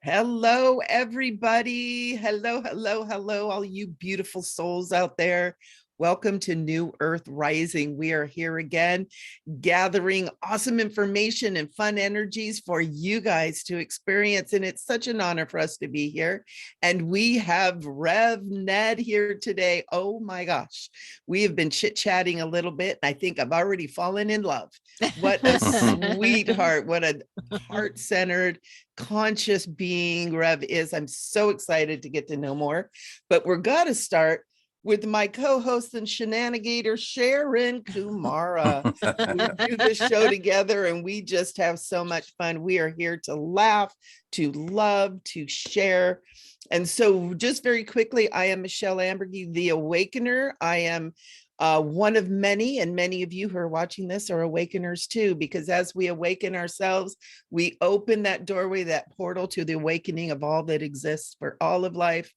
Hello, everybody. Hello, hello, hello, all you beautiful souls out there. Welcome to New Earth Rising. We are here again, gathering awesome information and fun energies for you guys to experience. And it's such an honor for us to be here. And we have Rev Ned here today. Oh my gosh. We have been chit-chatting a little bit. And I think I've already fallen in love. What a sweetheart. What a heart-centered, conscious being Rev is. I'm so excited to get to know more. But we're going to start with my co-host and shenanigator, Sharon Kumara. We do this show together and we just have so much fun. We are here to laugh, to love, to share. And so just very quickly, I am Michele Amburgey, the Awakener. I am one of many, and many of you who are watching this are awakeners too, because as we awaken ourselves, we open that doorway, that portal to the awakening of all that exists for all of life.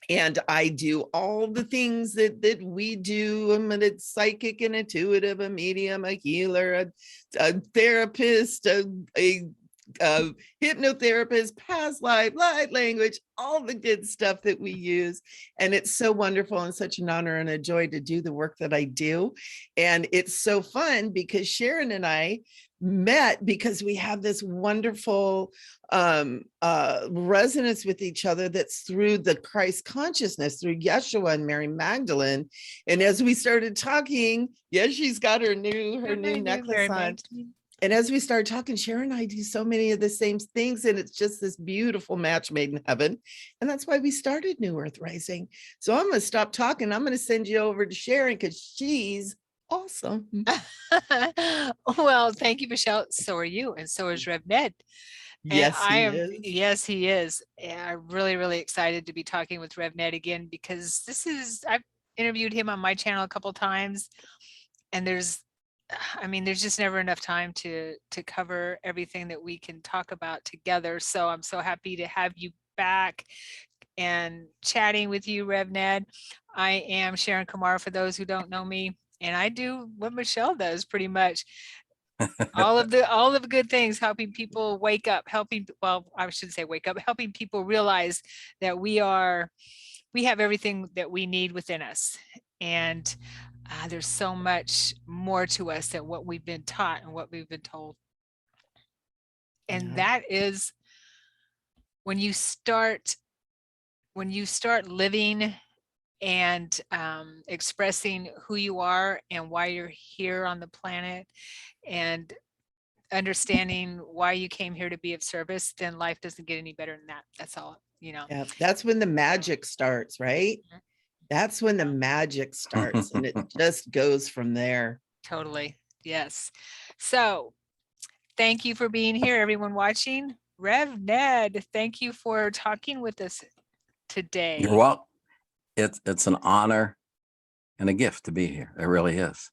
And I do all the things that we do. I'm a psychic and intuitive, a medium, a healer, a therapist, a hypnotherapist, past life, light language, all the good stuff that we use. And it's so wonderful and such an honor and a joy to do the work that I do. And it's so fun because Sharon and I met because we have this wonderful resonance with each other that's through the Christ consciousness, through Yeshua and Mary Magdalene. And as we started talking, yes, she's got her new necklace on. And as we started talking, Sharon and I do so many of the same things, and it's just this beautiful match made in heaven. And that's why we started New Earth Rising. So I'm going to stop talking. I'm going to send you over to Sharon because she's awesome. Well, thank you, Michele. So are you, and so is RevNed. Yes, he is. Yes, he is. And I'm really, really excited to be talking with RevNed again because I've interviewed him on my channel a couple times, and there's just never enough time to cover everything that we can talk about together. So I'm so happy to have you back and chatting with you, RevNed. I am Sharon Kumar, for those who don't know me, and I do what Michele does pretty much. all of the good things, helping people wake up, I shouldn't say wake up, helping people realize that we have everything that we need within us. And there's so much more to us than what we've been taught and what we've been told. And that is when you start living and expressing who you are and why you're here on the planet, and understanding why you came here to be of service, then life doesn't get any better than that. That's all, Yeah, that's when the magic starts, right? That's when the magic starts, and it just goes from there. Totally. Yes. So thank you for being here, everyone watching. Rev Ned, thank you for talking with us today. You're welcome. It's an honor and a gift to be here. It really is.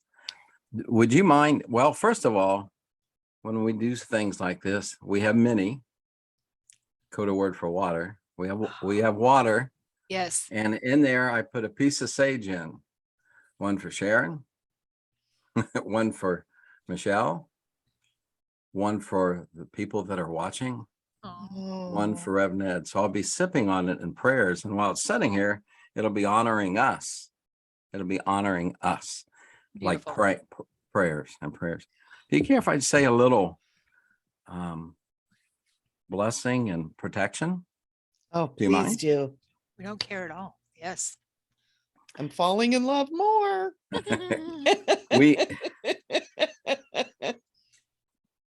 Would you mind? Well, first of all, when we do things like this, we have many code word for water. We have water. Yes. And in there, I put a piece of sage in. One for Sharon, one for Michele, one for the people that are watching, one for RevNed. So I'll be sipping on it in prayers. And while it's sitting here, it'll be honoring us. It'll be honoring us. Beautiful. Like prayers. Do you care if I say a little blessing and protection? Oh, please do. We don't care at all. Yes. I'm falling in love more.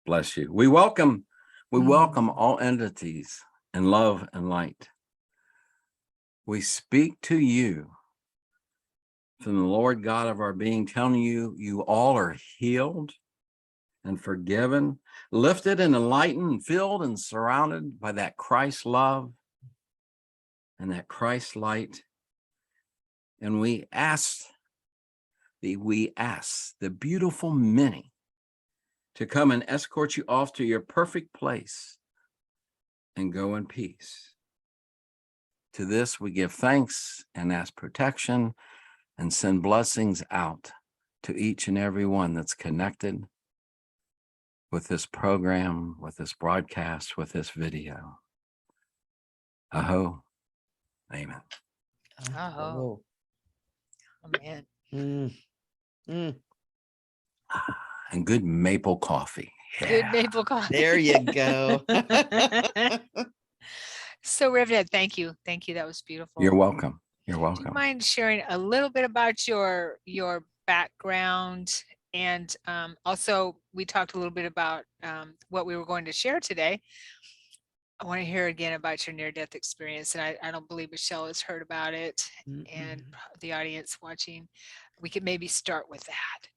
Bless you. We welcome all entities in love and light. We speak to you from the Lord God of our being, telling you, you all are healed and forgiven, lifted and enlightened, filled and surrounded by that Christ love and that Christ light. And we ask the beautiful many to come and escort you off to your perfect place and go in peace. To this, we give thanks and ask protection and send blessings out to each and every one that's connected with this program, with this broadcast, with this video. Aho. Amen. Oh. Oh man. Mm, mm. And good maple coffee. Good Yeah. maple coffee. There you go. So RevNed, thank you. Thank you. That was beautiful. You're welcome. You're Do you welcome. mind sharing a little bit about your background? And also, we talked a little bit about what we were going to share today. I want to hear again about your near-death experience, and I don't believe Michelle has heard about it, and the audience watching. We could maybe start with that.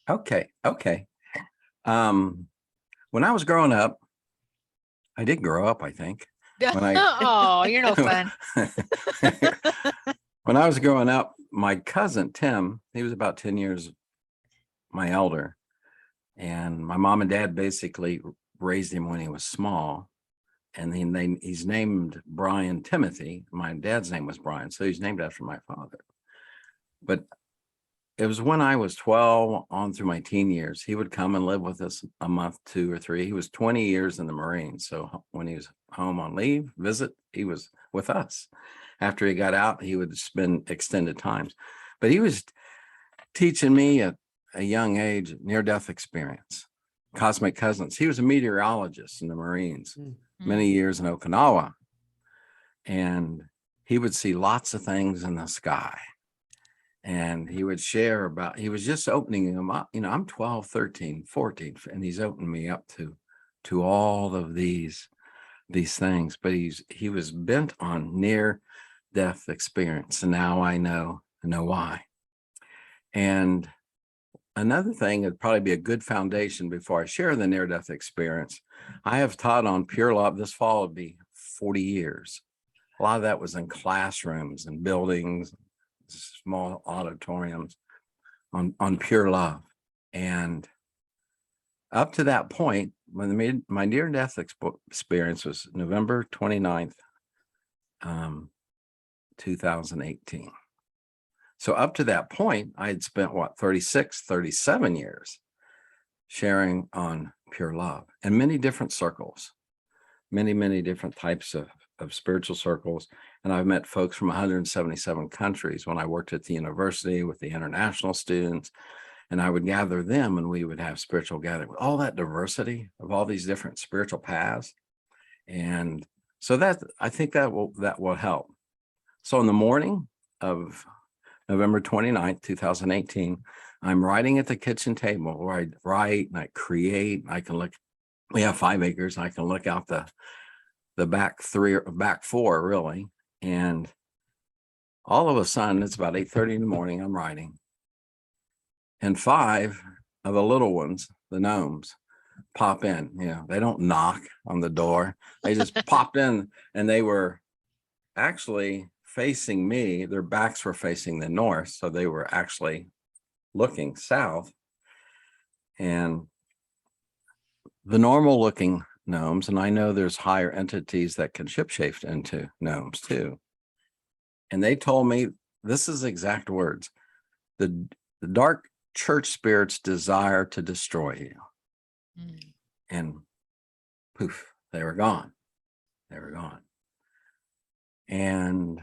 Okay. When I was growing up, I did grow up, I think. Oh, you're no fun. When I was growing up, my cousin Tim, he was about 10 years my elder, and my mom and dad basically raised him when he was small. And he's named Brian Timothy. My dad's name was Brian, so he's named after my father. But it was when I was 12 on through my teen years, he would come and live with us a month, 2 or 3. He was 20 years in the Marines. So when he was home on leave, visit, he was with us. After he got out, he would spend extended times. But he was teaching me at a young age, near-death experience, cosmic cousins. He was a meteorologist in the Marines, many years in Okinawa. And he would see lots of things in the sky. And he would share about, he was just opening them up. You know, I'm 12, 13, 14, and he's opening me up to all of these things. But he was bent on near death experience. And now I know why. And another thing that'd probably be a good foundation before I share the near death experience. I have taught on pure love. This fall would be 40 years. A lot of that was in classrooms and buildings, small auditoriums on pure love. And up to that point, when my near-death experience was November 29th, 2018. So up to that point, I had spent 37 years sharing on pure love in many different circles, many different types of spiritual circles. And I've met folks from 177 countries when I worked at the university with the international students, and I would gather them and we would have spiritual gathering with all that diversity of all these different spiritual paths. And so I think that will help. So in the morning of November 29th, 2018, I'm writing at the kitchen table where I write and I create. I can look, we have 5 acres. I can look out the back 3 or back 4 really. And all of a sudden, it's about 8:30 in the morning, I'm writing. And 5 of the little ones, the gnomes, pop in. You know, they don't knock on the door. They just popped in, and they were actually facing me. Their backs were facing the north. So they were actually looking south. And the normal looking gnomes, and I know there's higher entities that can shapeshift into gnomes too. And they told me, this is exact words, the dark church spirits desire to destroy you. And poof, they were gone. And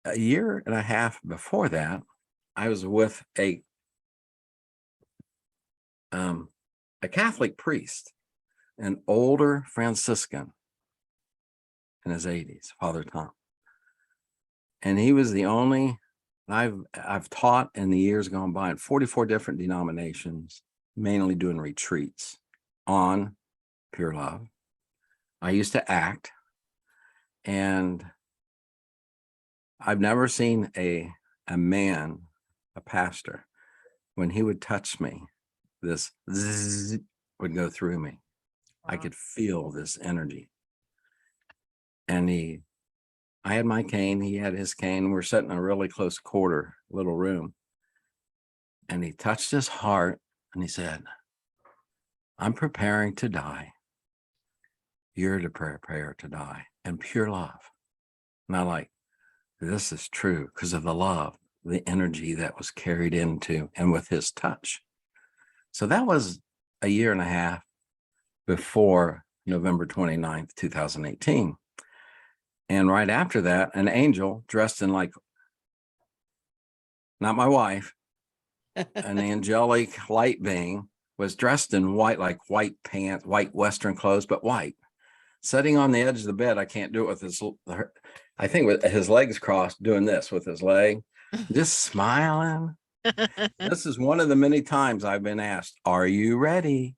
a year and a half before that, I was with a Catholic priest, an older Franciscan in his 80s, Father Tom. And he was the only, I've taught in the years gone by in 44 different denominations, mainly doing retreats on pure love. I used to act, and I've never seen a man, a pastor, when he would touch me, this zzz would go through me. Wow. I could feel this energy. And I had my cane, he had his cane. We're sitting in a really close quarter little room. And he touched his heart and he said, I'm preparing to die. You're to prepare to die in pure love. And I'm like, this is true because of the love, the energy that was carried into and with his touch. So that was a year and a half before November 29th, 2018. And right after that, an angel dressed in like, not my wife, an angelic light being was dressed in white, like white pants, white Western clothes, but white, sitting on the edge of the bed. I can't do it with his, I think with his legs crossed, doing this with his leg, just smiling. This is one of the many times I've been asked, are you ready?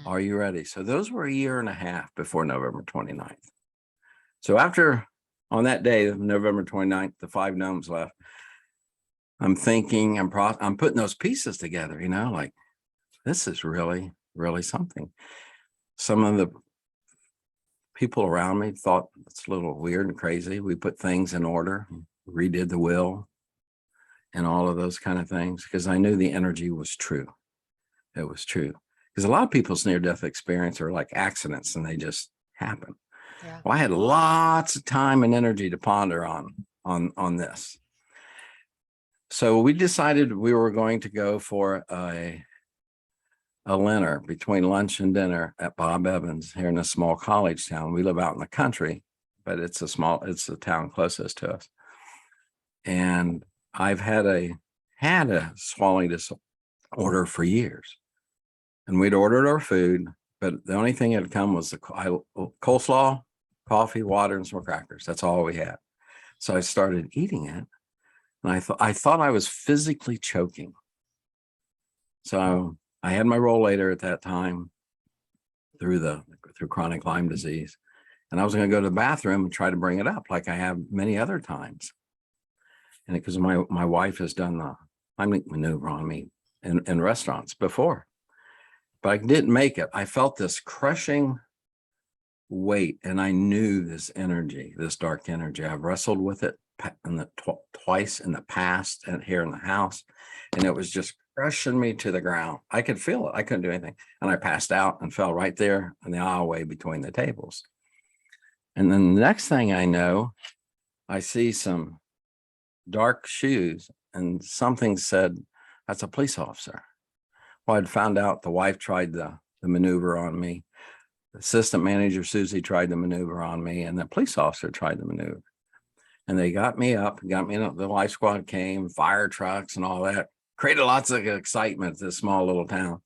Are you ready? So those were a year and a half before November 29th. So after, on that day, November 29th, the 5 gnomes left. I'm thinking, I'm putting those pieces together, you know, like this is really, really something. Some of the people around me thought it's a little weird and crazy. We put things in order, redid the will and all of those kind of things, because I knew the energy was true. It was true. Because a lot of people's near-death experience are like accidents and they just happen. Yeah. Well, I had lots of time and energy to ponder on this. So we decided we were going to go for a dinner, between lunch and dinner at Bob Evans here in a small college town. We live out in the country, but it's the town closest to us. And I've had a swallowing disorder for years. And we'd ordered our food, but the only thing that had come was the coleslaw, coffee, water, and some crackers. That's all we had. So I started eating it. And I thought I was physically choking. So I had my rollator at that time through chronic Lyme disease. And I was going to go to the bathroom and try to bring it up like I have many other times. And because my wife has done the Heimlich maneuver on me in restaurants before, but I didn't make it. I felt this crushing weight, and I knew this energy, this dark energy. I've wrestled with it twice in the past and here in the house, and it was just crushing me to the ground. I could feel it. I couldn't do anything. And I passed out and fell right there in the aisleway between the tables. And then the next thing I know, I see some dark shoes, and something said, that's a police officer. Well, I'd found out the wife tried the maneuver on me. The assistant manager, Susie, tried the maneuver on me, and the police officer tried the maneuver. And they got me up, the life squad came, fire trucks and all that. Created lots of excitement at this small little town.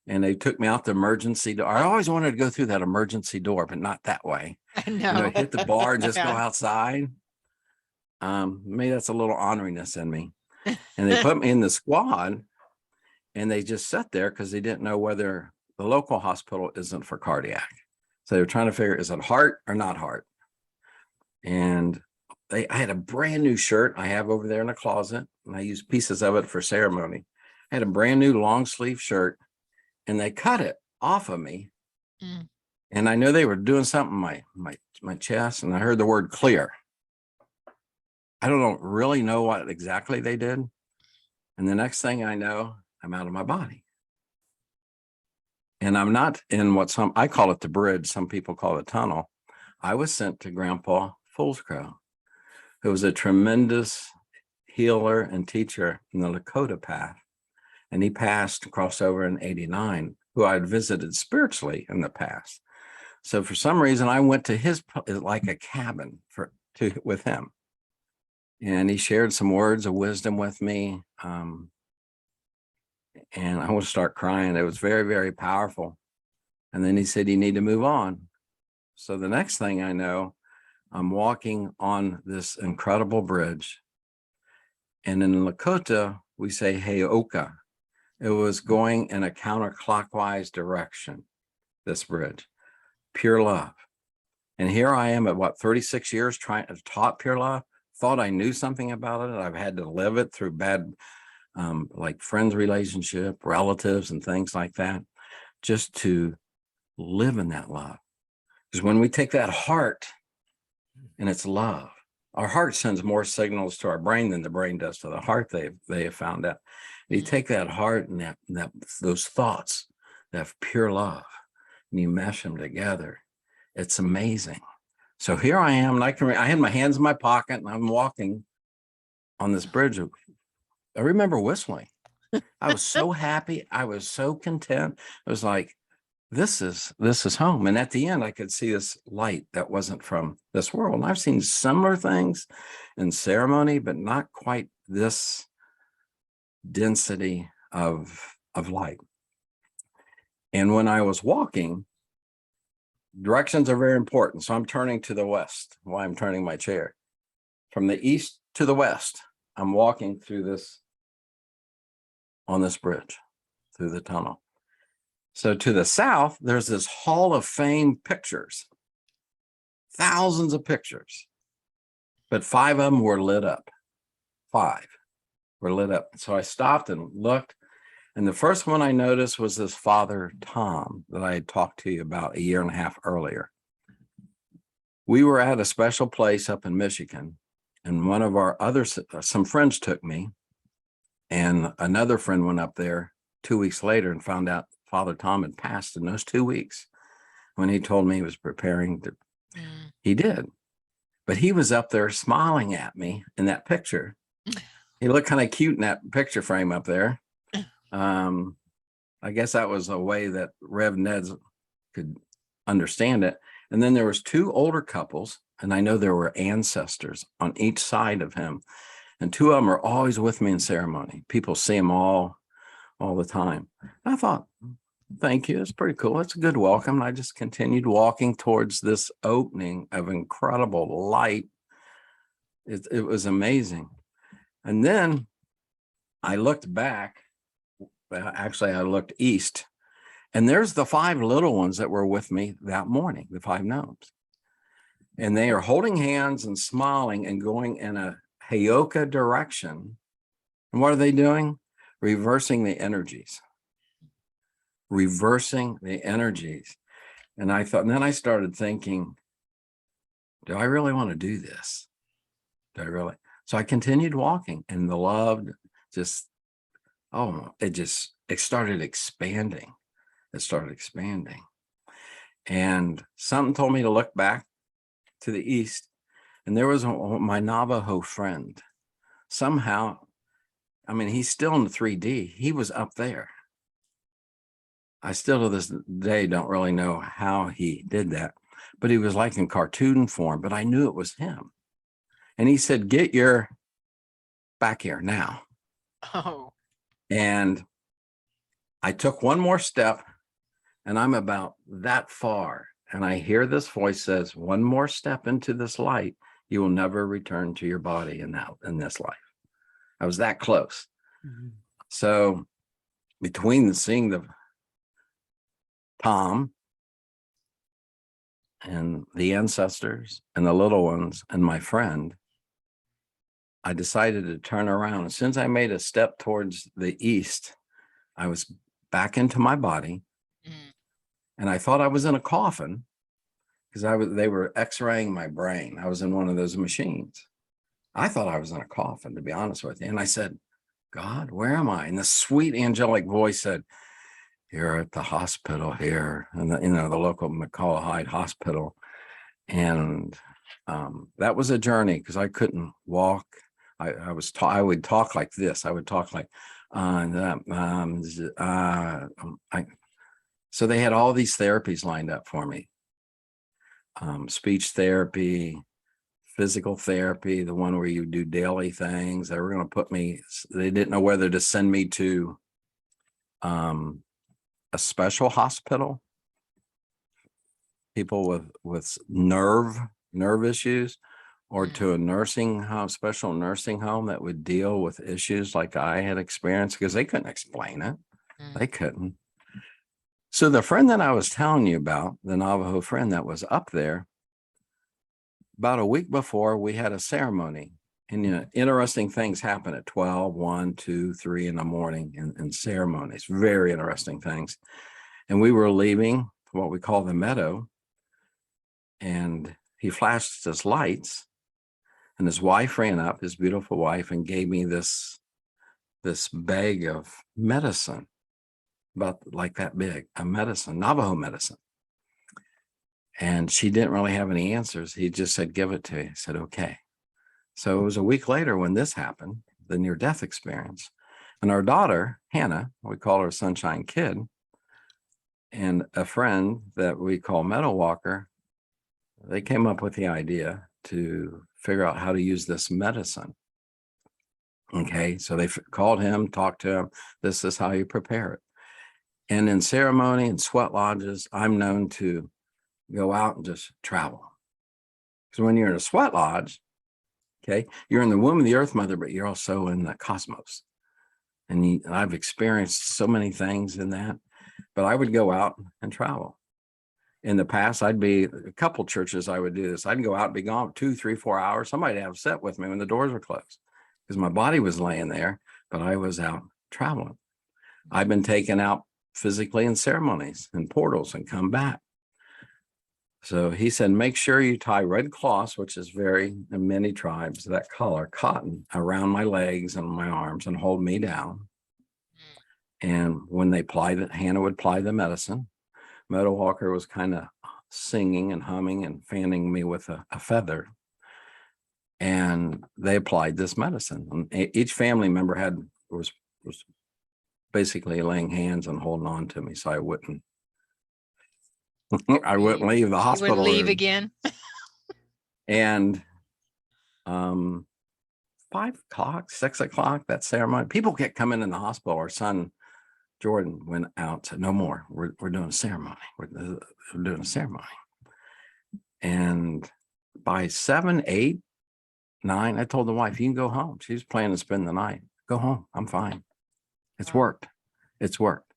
And they took me out the emergency door. I always wanted to go through that emergency door, but not that way. I know. You know, hit the bar and just go Yeah. outside. Maybe that's a little honoriness in me. And they put me in the squad, and they just sat there because they didn't know whether the local hospital isn't for cardiac. So they were trying to figure, is it heart or not heart? And I had a brand new shirt I have over there in the closet, and I use pieces of it for ceremony. I had a brand new long sleeve shirt, and they cut it off of me. Mm. And I know they were doing something in my chest, and I heard the word clear. I don't really know what exactly they did. And the next thing I know, I'm out of my body. And I'm not in I call it the bridge. Some people call it tunnel. I was sent to Grandpa Foolscrow, who was a tremendous healer and teacher in the Lakota path. And he crossed over in 89, who I'd visited spiritually in the past. So for some reason, I went to his, like a cabin with him. And he shared some words of wisdom with me. And I want to start crying. It was very, very powerful. And then he said, you need to move on. So the next thing I know, I'm walking on this incredible bridge. And in Lakota, we say Heyoka. It was going in a counterclockwise direction, this bridge, pure love. And here I am at 36 years taught pure love, thought I knew something about it. I've had to live it through bad, like friends relationship, relatives and things like that, just to live in that love. Because when we take that heart and it's love, our heart sends more signals to our brain than the brain does to the heart. They have found out. And you take that heart and those thoughts, that pure love, and you mesh them together. It's amazing. So here I am, and I had my hands in my pocket, and I'm walking on this bridge. I remember whistling. I was so happy. I was so content. It was like this is home. And at the end, I could see this light that wasn't from this world. And I've seen similar things in ceremony, but not quite this density of light. And when I was walking, directions are very important. So I'm turning to the west while I'm turning my chair. From the east to the west, I'm walking through this, on this bridge, through the tunnel. So to the south, there's this Hall of Fame pictures, thousands of pictures, but 5 of them were lit up. 5 were lit up. So I stopped and looked, and the first one I noticed was this Father Tom that I had talked to you about 1.5 years earlier. We were at a special place up in Michigan, and one of our some friends took me, and another friend went up there 2 weeks later and found out Father Tom had passed in those 2 weeks. When he told me he was preparing to, he did. But he was up there smiling at me in that picture. He looked kind of cute in that picture frame up there. I guess that was a way that Rev Ned could understand it. And then there was 2 older couples, and I know there were ancestors on each side of him. And 2 of them are always with me in ceremony. People see them all the time. I thought, thank you. It's pretty cool. It's a good welcome. And I just continued walking towards this opening of incredible light. It was amazing. And then I looked back. Actually, I looked east, and there's the 5 little ones that were with me that morning, the 5 gnomes. And they are holding hands and smiling and going in a Heyoka direction. And what are they doing? Reversing the energies. Reversing the energies. And I thought, and then I started thinking, do I really want to do this? Do I really? So I continued walking, and the love just, it started expanding. It started expanding. And something told me to look back to the east, and there was my Navajo friend. Somehow, I mean, he's still in the 3D. He was up there. I still to this day don't really know how he did that, but he was like in cartoon form, but I knew it was him. And he said, get your back here now. Oh. And I took one more step, and I'm about that far. And I hear this voice says, one more step into this light, you will never return to your body in this life. I was that close. Mm-hmm. So between seeing the Tom and the ancestors and the little ones and my friend, I decided to turn around. As soon as I made a step towards the east, I was back into my body. And I thought I was in a coffin because they were x-raying my brain. I was in one of those machines. I thought I was in a coffin, to be honest with you. And I said, God, where am I? And the sweet angelic voice said, you're at the hospital here, and the local McCall Hyde Hospital. And that was a journey because I couldn't walk. I would talk like this. I would talk like, so they had all these therapies lined up for me. Speech therapy, physical therapy, the one where you do daily things. They were going to they didn't know whether to send me to a special hospital, people with nerve issues, or to a nursing home, special nursing home that would deal with issues like I had experienced, because they couldn't explain it. They couldn't. So the friend that I was telling you about, the Navajo friend that was up there, about a week before, we had a ceremony. And interesting things happen at 12, 1, 2, 3 in the morning in ceremonies. Very interesting things. And we were leaving what we call the meadow, and he flashed his lights, and his wife ran up, his beautiful wife, and gave me this bag of medicine, about like that big, a medicine, Navajo medicine. And she didn't really have any answers. He just said, give it to you. I said, okay. So it was a week later when this happened, the near-death experience. And our daughter, Hannah, we call her Sunshine Kid, And a friend that we call Meadow Walker, they came up with the idea to figure out how to use this medicine. Okay, so they called him, talked to him. This is how you prepare it. And in ceremony and sweat lodges, I'm known to go out and just travel. Because when you're in a sweat lodge, okay, you're in the womb of the Earth Mother, but you're also in the cosmos. And I've experienced so many things in that, but I would go out and travel. In the past, I'd be a couple churches, I would do this. I'd go out and be gone 2, 3, 4 hours. Somebody'd have set with me when the doors were closed because my body was laying there, but I was out traveling. I've been taken out physically in ceremonies and portals and come back. So he said, make sure you tie red cloths, which is very in many tribes, that color, cotton, around my legs and my arms and hold me down. And when they applied it, Hannah would apply the medicine. Meadow Walker was kind of singing and humming and fanning me with a feather. And they applied this medicine. And each family member was basically laying hands and holding on to me so I wouldn't leave the hospital. You wouldn't leave again. And 5 o'clock, 6 o'clock, that ceremony, people kept coming in the hospital. Our son Jordan went out, said, no more. We're doing a ceremony. We're doing a ceremony. And by 7, 8, 9, I told the wife, you can go home. She was planning to spend the night. Go home. I'm fine. It's worked. It's worked.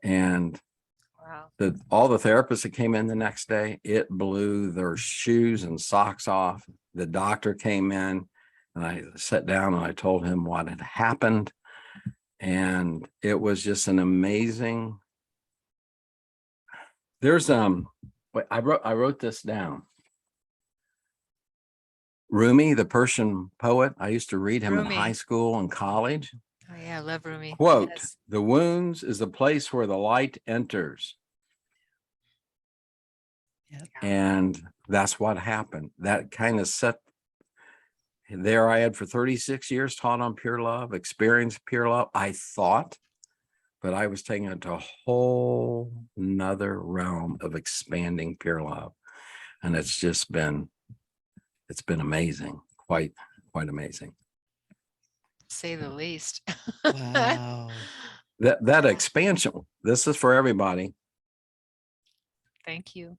And wow. All the therapists that came in the next day, it blew their shoes and socks off. The doctor came in and I sat down and I told him what had happened. And it was just an amazing. There's I wrote this down. Rumi, the Persian poet. I used to read him Rumi. in high school and college. Oh yeah, I love Rumi. Quote, Yes. the wounds is the place where the light enters. Yep. And that's what happened. That kind of set there. I had for 36 years taught on pure love, experienced pure love. I thought, but I was taking it to a whole nother realm of expanding pure love. And it's been amazing, quite amazing. Say the least. Wow. That expansion, this is for everybody. Thank you.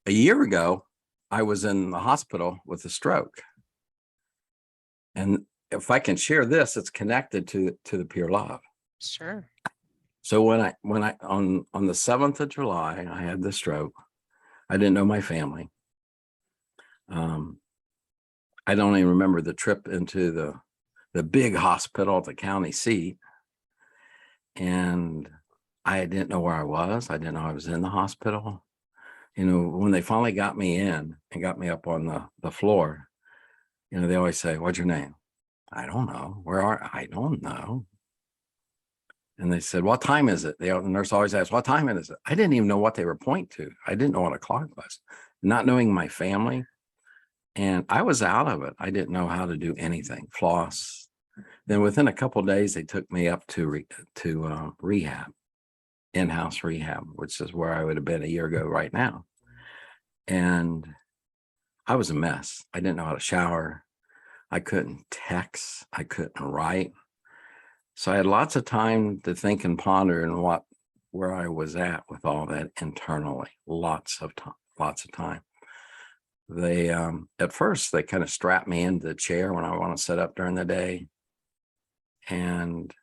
A year ago, I was in the hospital with a stroke. And if I can share this, it's connected to the pure love. Sure. So when I on the 7th of July, I had the stroke. I didn't know my family. I don't even remember the trip into the big hospital at the county seat. And I didn't know where I was. I didn't know I was in the hospital. You know, when they finally got me in and got me up on the floor, you know, they always say, what's your name? I don't know. I don't know. And they said, what time is it? The nurse always asked, what time is it? I didn't even know what they were pointing to. I didn't know what a clock was. Not knowing my family. And I was out of it. I didn't know how to do anything, floss. Then within a couple of days, they took me up to rehab, in-house rehab, which is where I would have been a year ago right now. And I was a mess. I didn't know how to shower. I couldn't text. I couldn't write. So I had lots of time to think and ponder and where I was at with all that internally. Lots of time. They at first they kind of strapped me into the chair when I want to sit up during the day. And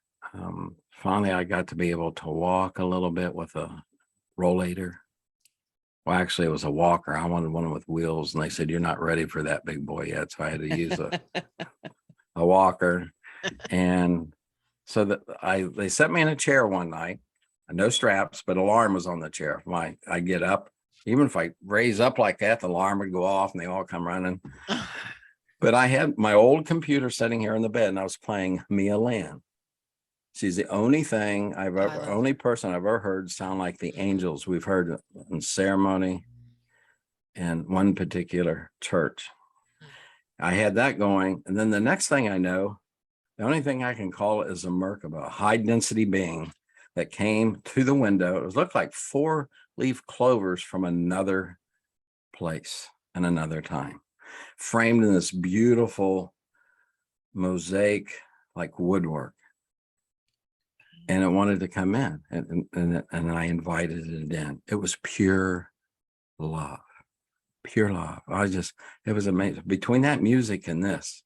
finally I got to be able to walk a little bit with a rollator. Well, actually it was a walker. I wanted one with wheels, and they said, you're not ready for that, big boy, yet. So I had to use a walker. And so they set me in a chair one night, no straps, but alarm was on the chair. I get up, even if I raise up like that, the alarm would go off and they all come running. But I had my old computer sitting here in the bed, and I was playing Mia Land. She's the only person I've ever heard sound like the angels we've heard in ceremony in one particular church. I had that going. And then the next thing I know, the only thing I can call it is a Merkaba, a high density being that came to the window. It looked like 4-leaf clovers from another place and another time, framed in this beautiful mosaic like woodwork. And it wanted to come in, and I invited it in. It was pure love, pure love. It was amazing. Between that music and this,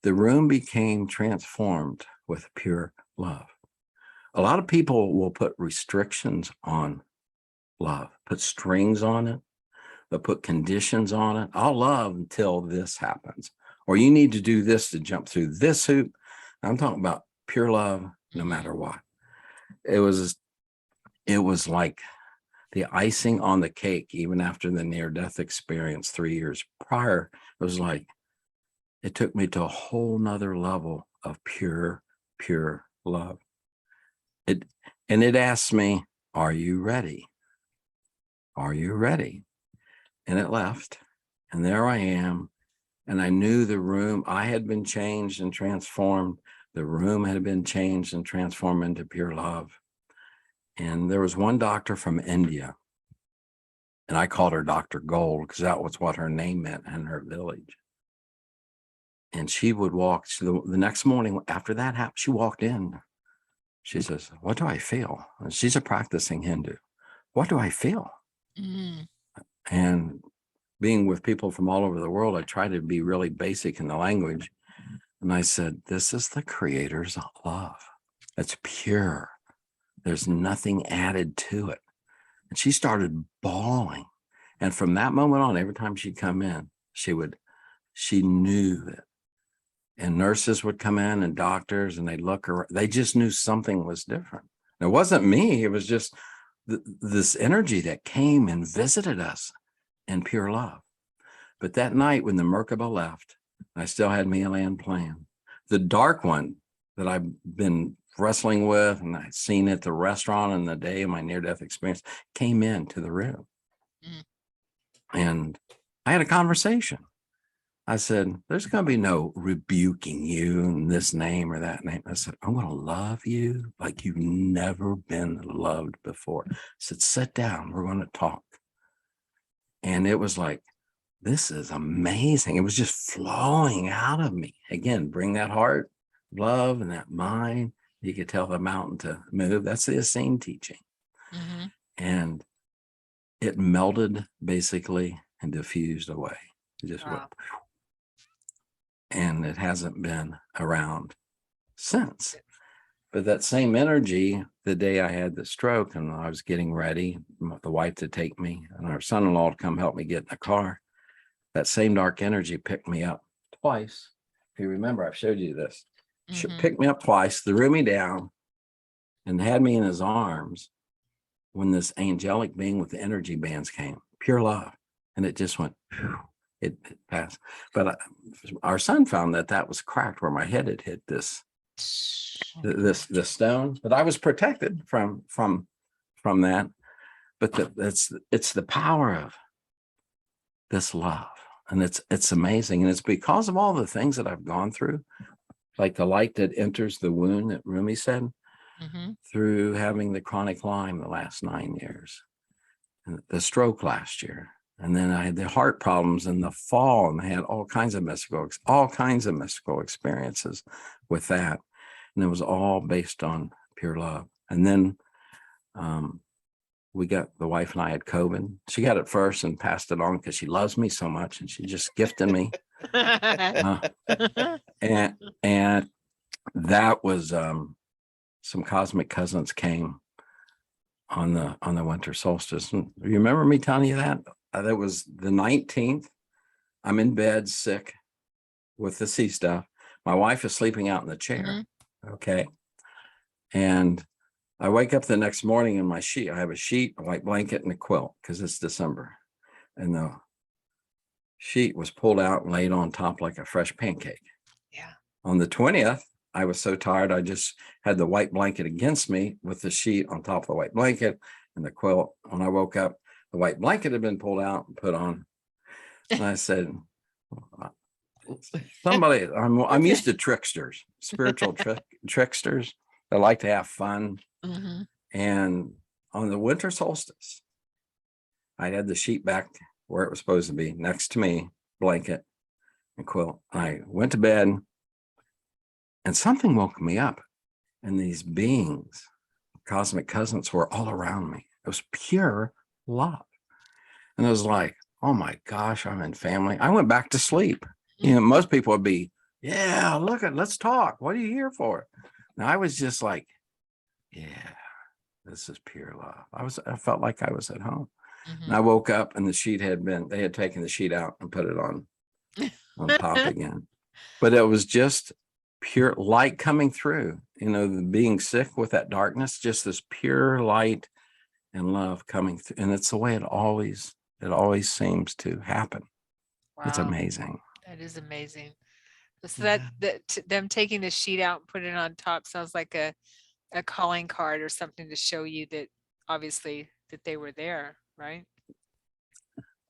the room became transformed with pure love. A lot of people will put restrictions on love, put strings on it, they'll put conditions on it. I'll love until this happens, or you need to do this to jump through this hoop. I'm talking about pure love, no matter what. It was like the icing on the cake, even after the near-death experience 3 years prior. It was like, it took me to a whole nother level of pure love. It asked me, are you ready? Are you ready? And it left. And there I am. And I knew the room, I had been changed and transformed. The room had been changed and transformed into pure love. And there was one doctor from India, and I called her Dr. Gold because that was what her name meant in her village. And she would walk, the next morning after that happened, she walked in. She says, what do I feel? And she's a practicing Hindu. What do I feel? Mm. And being with people from all over the world, I try to be really basic in the language. And I said, this is the creator's love. It's pure. There's nothing added to it. And she started bawling. And from that moment on, every time she'd come in, she knew it. And nurses would come in and doctors, and they'd look around. They just knew something was different. It wasn't me. It was just this energy that came and visited us in pure love. But that night when the Merkaba left, I still had Milan planned. The dark one that I've been wrestling with and I'd seen at the restaurant in the day of my near-death experience came into the room. Mm. And I had a conversation. I said, there's going to be no rebuking you in this name or that name. I said, I'm going to love you like you've never been loved before. I said, sit down. We're going to talk. And it was like, this is amazing. It was just flowing out of me. Again, bring that heart, love, and that mind. You could tell the mountain to move. That's the Essene teaching. Mm-hmm. And it melted basically and diffused away. It just went. And it hasn't been around since. But that same energy, the day I had the stroke and I was getting ready, the wife to take me and our son-in-law to come help me get in the car, that same dark energy picked me up twice. If you remember, I've showed you this. Mm-hmm. Picked me up twice, threw me down, and had me in his arms when this angelic being with the energy bands came. Pure love. And it just went, whew, it passed. But our son found that was cracked where my head had hit this stone. But I was protected from that. But it's the power of this love. And it's amazing. And it's because of all the things that I've gone through, like the light that enters the wound that Rumi said, Mm-hmm. through having the chronic Lyme the last 9 years, and the stroke last year. And then I had the heart problems and the fall, and I had all kinds of mystical experiences with that. And it was all based on pure love. And then the wife and I had COVID. She got it first and passed it on because she loves me so much, and she just gifted me. And that was some cosmic cousins came on the winter solstice. And you remember me telling you that? That was the 19th. I'm in bed sick with the sea stuff. My wife is sleeping out in the chair. Mm-hmm. Okay. And I wake up the next morning in my sheet. I have a sheet, a white blanket, and a quilt because it's December. And the sheet was pulled out and laid on top like a fresh pancake. Yeah. On the 20th, I was so tired, I just had the white blanket against me with the sheet on top of the white blanket and the quilt. When I woke up, the white blanket had been pulled out and put on. And I said, I'm used to tricksters, spiritual tricksters that like to have fun. Mhm. And on the winter solstice, I had the sheet back where it was supposed to be, next to me, blanket and quilt. I went to bed and something woke me up. And these beings, cosmic cousins, were all around me. It was pure love. And I was like, oh my gosh, I'm in family. I went back to sleep. You know, most people would be, yeah, let's talk. What are you here for? And I was just like, yeah, this is pure love. I felt like I was at home. And I woke up and the sheet they had taken the sheet out and put it on top again. But it was just pure light coming through, you know, being sick with that darkness, just this pure light and love coming through. And it's the way it always seems to happen. Wow. It's amazing. That is amazing. So them taking the sheet out and putting it on top sounds like a calling card or something to show you that obviously that they were there, right?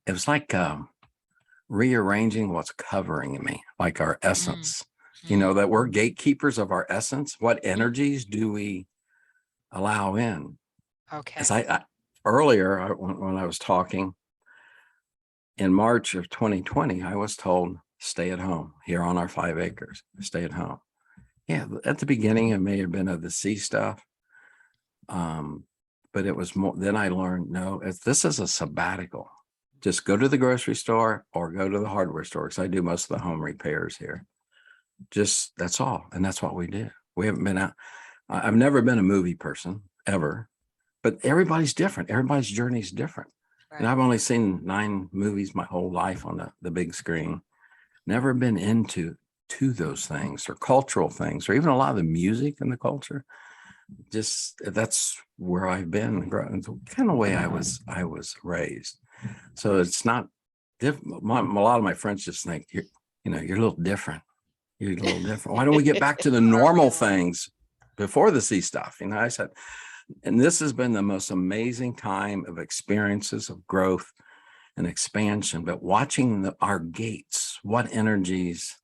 It was like rearranging what's covering me, like our essence, you know, that we're gatekeepers of our essence. What energies do we allow in? Okay. As earlier, when I was talking in March of 2020, I was told, stay at home here on our 5 acres, stay at home. Yeah, at the beginning, it may have been of the sea stuff. But it was more, then I learned, no, this is a sabbatical. Just go to the grocery store or go to the hardware store, because I do most of the home repairs here. Just, that's all. And that's what we do. We haven't been out. I've never been a movie person ever, but everybody's different. Everybody's journey is different. Right. And I've only seen 9 movies my whole life on the big screen. Never been into those things or cultural things, or even a lot of the music and the culture. Just that's where I've been and grown. It's kind of way I was raised. So it's not different. A lot of my friends just think you're a little different. You're a little different. Why don't we get back to the normal things before the sea stuff? You know, I said, and this has been the most amazing time of experiences of growth and expansion, but watching our gates, what energies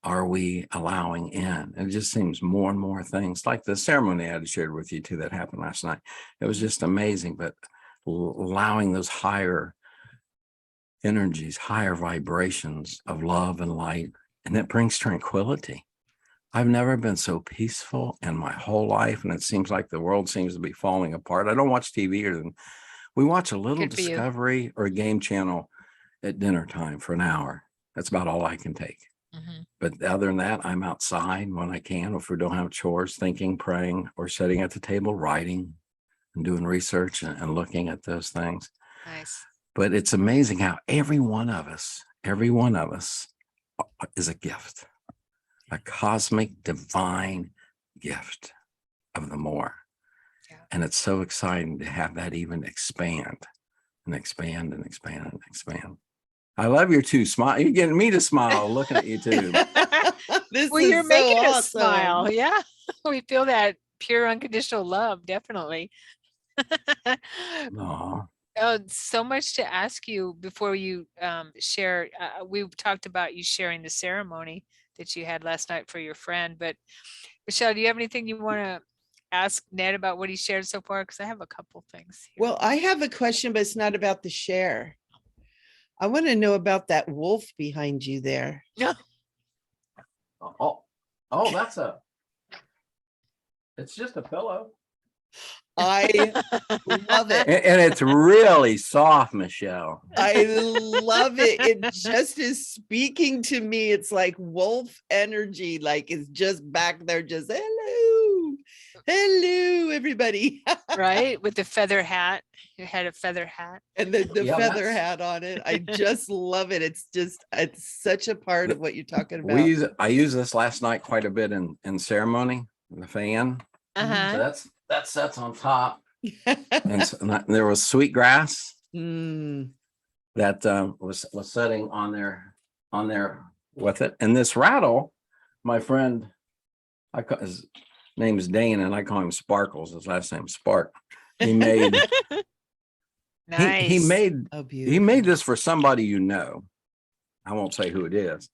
are we allowing in? It just seems more and more things like the ceremony I had shared with you too that happened last night. It was just amazing, but allowing those higher energies, higher vibrations of love and light, and that brings tranquility. I've never been so peaceful in my whole life, and it seems like the world seems to be falling apart. I don't watch TV, or we watch a little Discovery or a game channel at dinner time for an hour. That's about all I can take. But other than that, I'm outside when I can, if we don't have chores, thinking, praying, or sitting at the table, writing and doing research and looking at those things. Nice. But it's amazing how every one of us is a gift, a cosmic divine gift of the more. Yeah. And it's so exciting to have that even expand and expand and expand and expand. I love your two smile. You're getting me to smile looking at you too. Well, you're making us smile. Yeah. We feel that pure unconditional love, definitely. Aww. Oh, so much to ask you before you share. We've talked about you sharing the ceremony that you had last night for your friend, but Michele, do you have anything you want to ask Ned about what he shared so far? Because I have a couple things here. Well, I have a question, but it's not about the share. I want to know about that wolf behind you there. No. It's just a pillow. I love it. And it's really soft, Michele. I love it. It just is speaking to me. It's like wolf energy, like it's just back there, just hello, everybody. Right, with the feather hat. You had a feather hat. And the feather hat on it. I just love it. It's such a part of what you're talking about. I used this last night quite a bit in ceremony, the fan. So that sets on top. And there was sweet grass that was setting on there with it. And this rattle, my friend, his name is Dane, and I call him Sparkles. His last name is Spark. He made nice. he made this for somebody you know. I won't say who it is,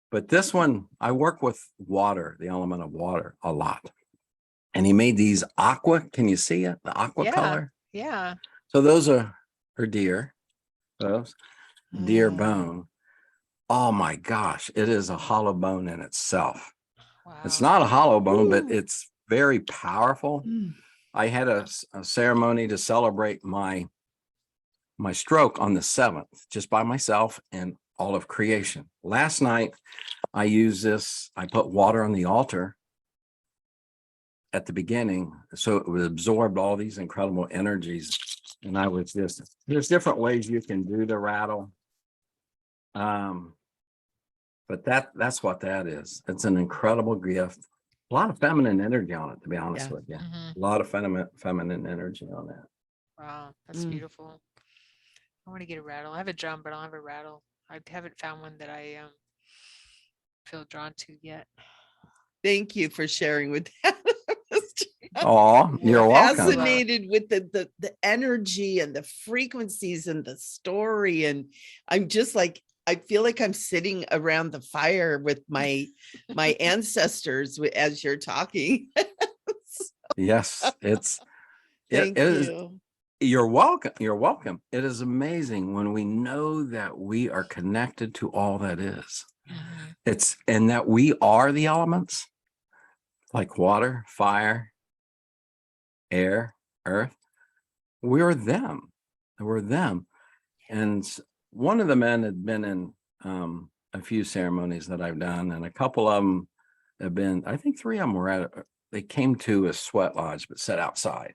but this one, I work with water, the element of water, a lot. And he made these aqua. Can you see it? The aqua Yeah. color. Yeah. So those are her deer. Those deer Oh, bone. Oh my gosh, it is a hollow bone in itself. It's Wow. not a hollow bone, but Ooh. it's very powerful. mm, I had a ceremony to celebrate my stroke on the 7th, just by myself and all of creation. Last night, I used this. I put water on the altar at the beginning, so it would absorb all these incredible energies. And I was just, there's different ways you can do the rattle. But that's what that is. It's an incredible gift. A lot of feminine energy on it, to be honest Yeah. with you. Mhm. A lot of feminine energy on that. Wow. That's Mm. beautiful. I want to get a rattle. I have a drum, but I don't have a rattle. I haven't found one that I feel drawn to yet. Thank you for sharing with that. Oh, you're welcome. Fascinated with the energy and the frequencies and the story. And I'm just like, I feel like I'm sitting around the fire with my ancestors as you're talking. Yes, it Thank is. you. You're welcome. You're welcome. It is amazing when we know that we are connected to all that is. Mhm. And that we are the elements like water, fire, air, earth. We're them. We're them. And one of the men had been in a few ceremonies that I've done, and a couple of them have been, I think 3 of them were they came to a sweat lodge, but sat outside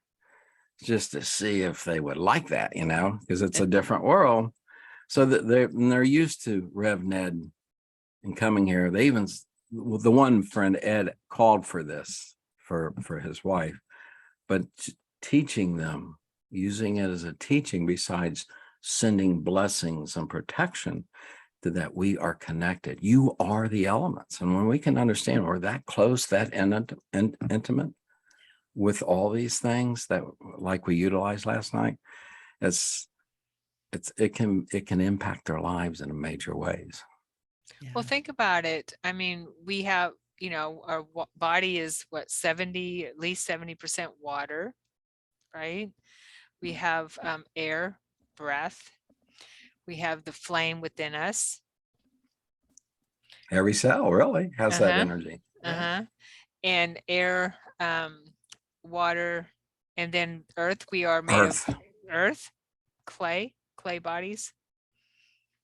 just to see if they would like that, because it's a different world. So that they're used to Rev Ned and coming here. They even, the one friend Ed called for this for his wife, but teaching them, using it as a teaching besides sending blessings and protection, to that we are connected. You are the elements. And when we can understand we're that close, that intimate with all these things that like we utilized last night, it can impact our lives in major ways. Well, think about it. I mean, we have, our body is what, at least 70% water, right? We have air, breath. We have the flame within us. Every cell really has that Uh-huh. energy. Uh-huh. And air, water, and then earth. We are made of earth, clay bodies.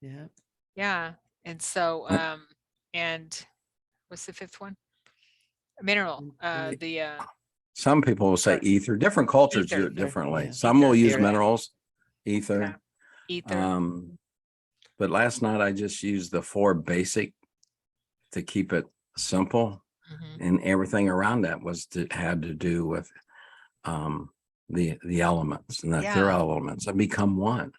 Yeah. Yeah. And so, and what's the 5th one? Mineral. Some people will say ether. Different cultures do Ether. it differently. Yeah. Some will use Ether. minerals, ether. Yeah. Ether. But last night I just used the 4 basic to keep it simple, and everything around that had to do with the elements, and that they're elements and become one.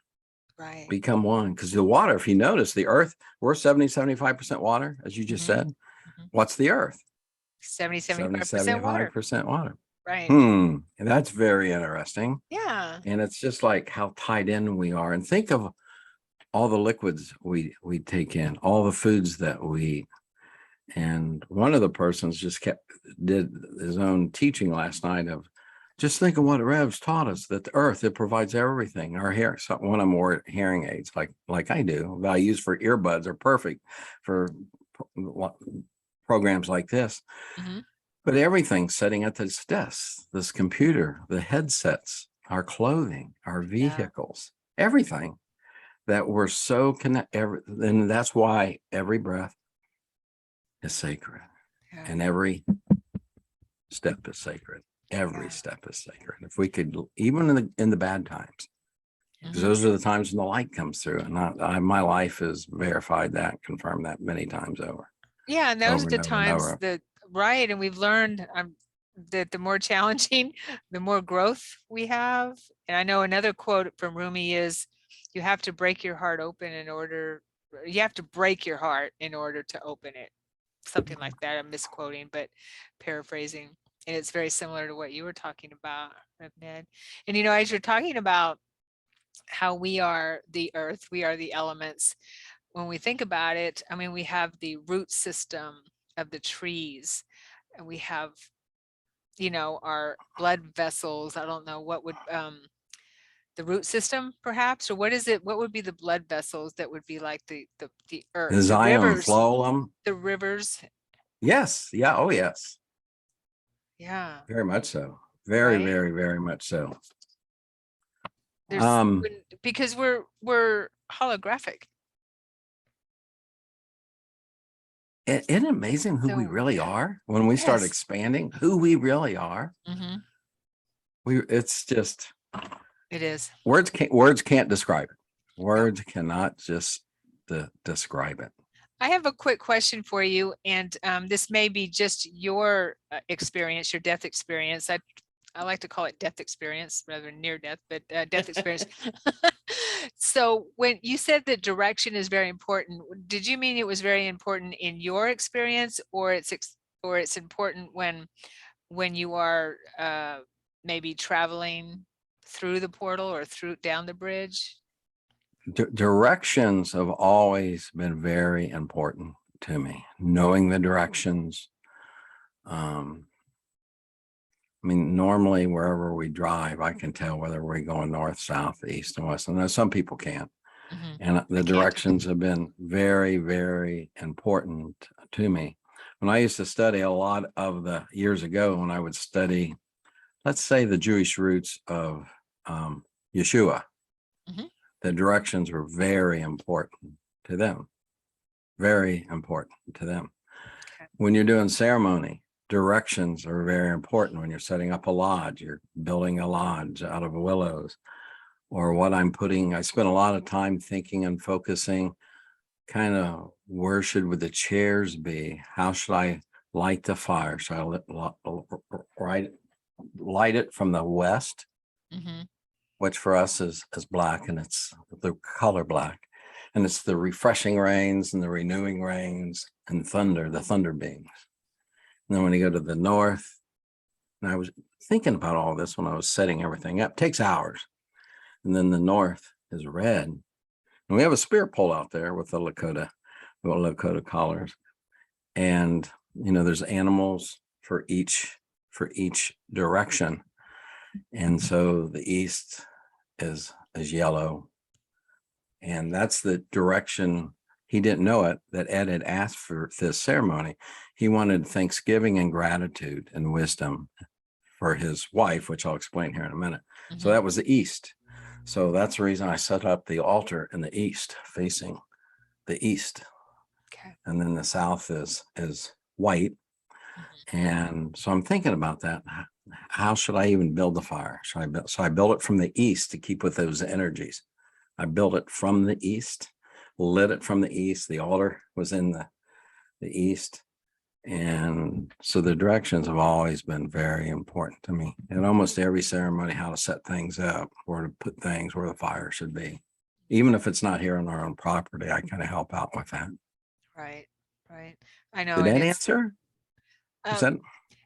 Right. Become one. Because the water, if you notice, the earth, we're 75% water, as you just said. What's the earth? 75% water. Right. And that's very interesting. Yeah. And it's just like how tied in we are. And think of all the liquids we take in, all the foods that we eat. And one of the persons did his own teaching last night of just think of what Rev's taught us, that the earth, it provides everything. Our hair, one of them wore hearing aids like I do. That I use for earbuds are perfect for programs like this. But everything's sitting at this desk, this computer, the headsets, our clothing, our vehicles, everything that we're so connected. And that's why every breath is sacred, and every step is sacred. Every step is sacred. If we could, even in the bad times, because those are the times when the light comes through, and my life has verified that, confirmed that many times over. Yeah, and those are the times that, right, and we've learned that the more challenging, the more growth we have. And I know another quote from Rumi is, you have to break your heart open you have to break your heart in order to open it. Something like that. I'm misquoting, but paraphrasing. And it's very similar to what you were talking about, RevNed. And as you're talking about how we are the earth, we are the elements. When we think about it, I mean, we have the root system of the trees, and we have our blood vessels. I don't know what would, the root system perhaps, or what is it? What would be the blood vessels that would be like the earth, The the Zion rivers, phloem. the rivers? Yes. Yeah. Oh, yes. Yeah. Very much so. Very, Right? very, very much so. There's because we're holographic. Isn't it amazing who we So, really are when we start yes. expanding who we really are? Mhm. It's just It is. words can't describe it. Words cannot just describe it. I have a quick question for you, and this may be just your experience, your death experience. I like to call it death experience rather than near death, but death experience. So when you said that direction is very important, did you mean it was very important in your experience, or it's important when you are maybe traveling through the portal or down the bridge? Directions have always been very important to me. Knowing the directions. I mean, normally wherever we drive, I can tell whether we're going north, south, east, and west. And some people can't. And the directions have been very, very important to me. When I used to study a lot of the years ago, when I would study, let's say, the Jewish roots of Yeshua, the directions were very important to them. Very important to them. Okay. When you're doing ceremony, directions are very important. When you're setting up a lodge, you're building a lodge out of willows, or what I'm putting. I spent a lot of time thinking and focusing kind of where would the chairs be? How should I light the fire? Should I light it from the west, which for us is black, and it's the color black, and it's the refreshing rains and the renewing rains and thunder, the thunder beings. And then when you go to the north, and I was thinking about all this when I was setting everything up, it takes hours. And then the north is red. And we have a spirit pole out there with the Lakota collars. And, there's animals for each direction. And so the east is yellow. And that's the direction. He didn't know it, that Ed had asked for this ceremony. He wanted thanksgiving and gratitude and wisdom for his wife, which I'll explain here in a minute. So that was the east. So that's the reason I set up the altar in the east, facing the east. Okay. And then the south is white. And so I'm thinking about that. How should I even build the fire? So I built it from the east to keep with those energies. I built it from the east, lit it from the east. The altar was in the east. And so the directions have always been very important to me. In almost every ceremony, how to set things up, where to put things, where the fire should be. Even if it's not here on our own property, I kind of help out with that. Right. I know. Did that answer?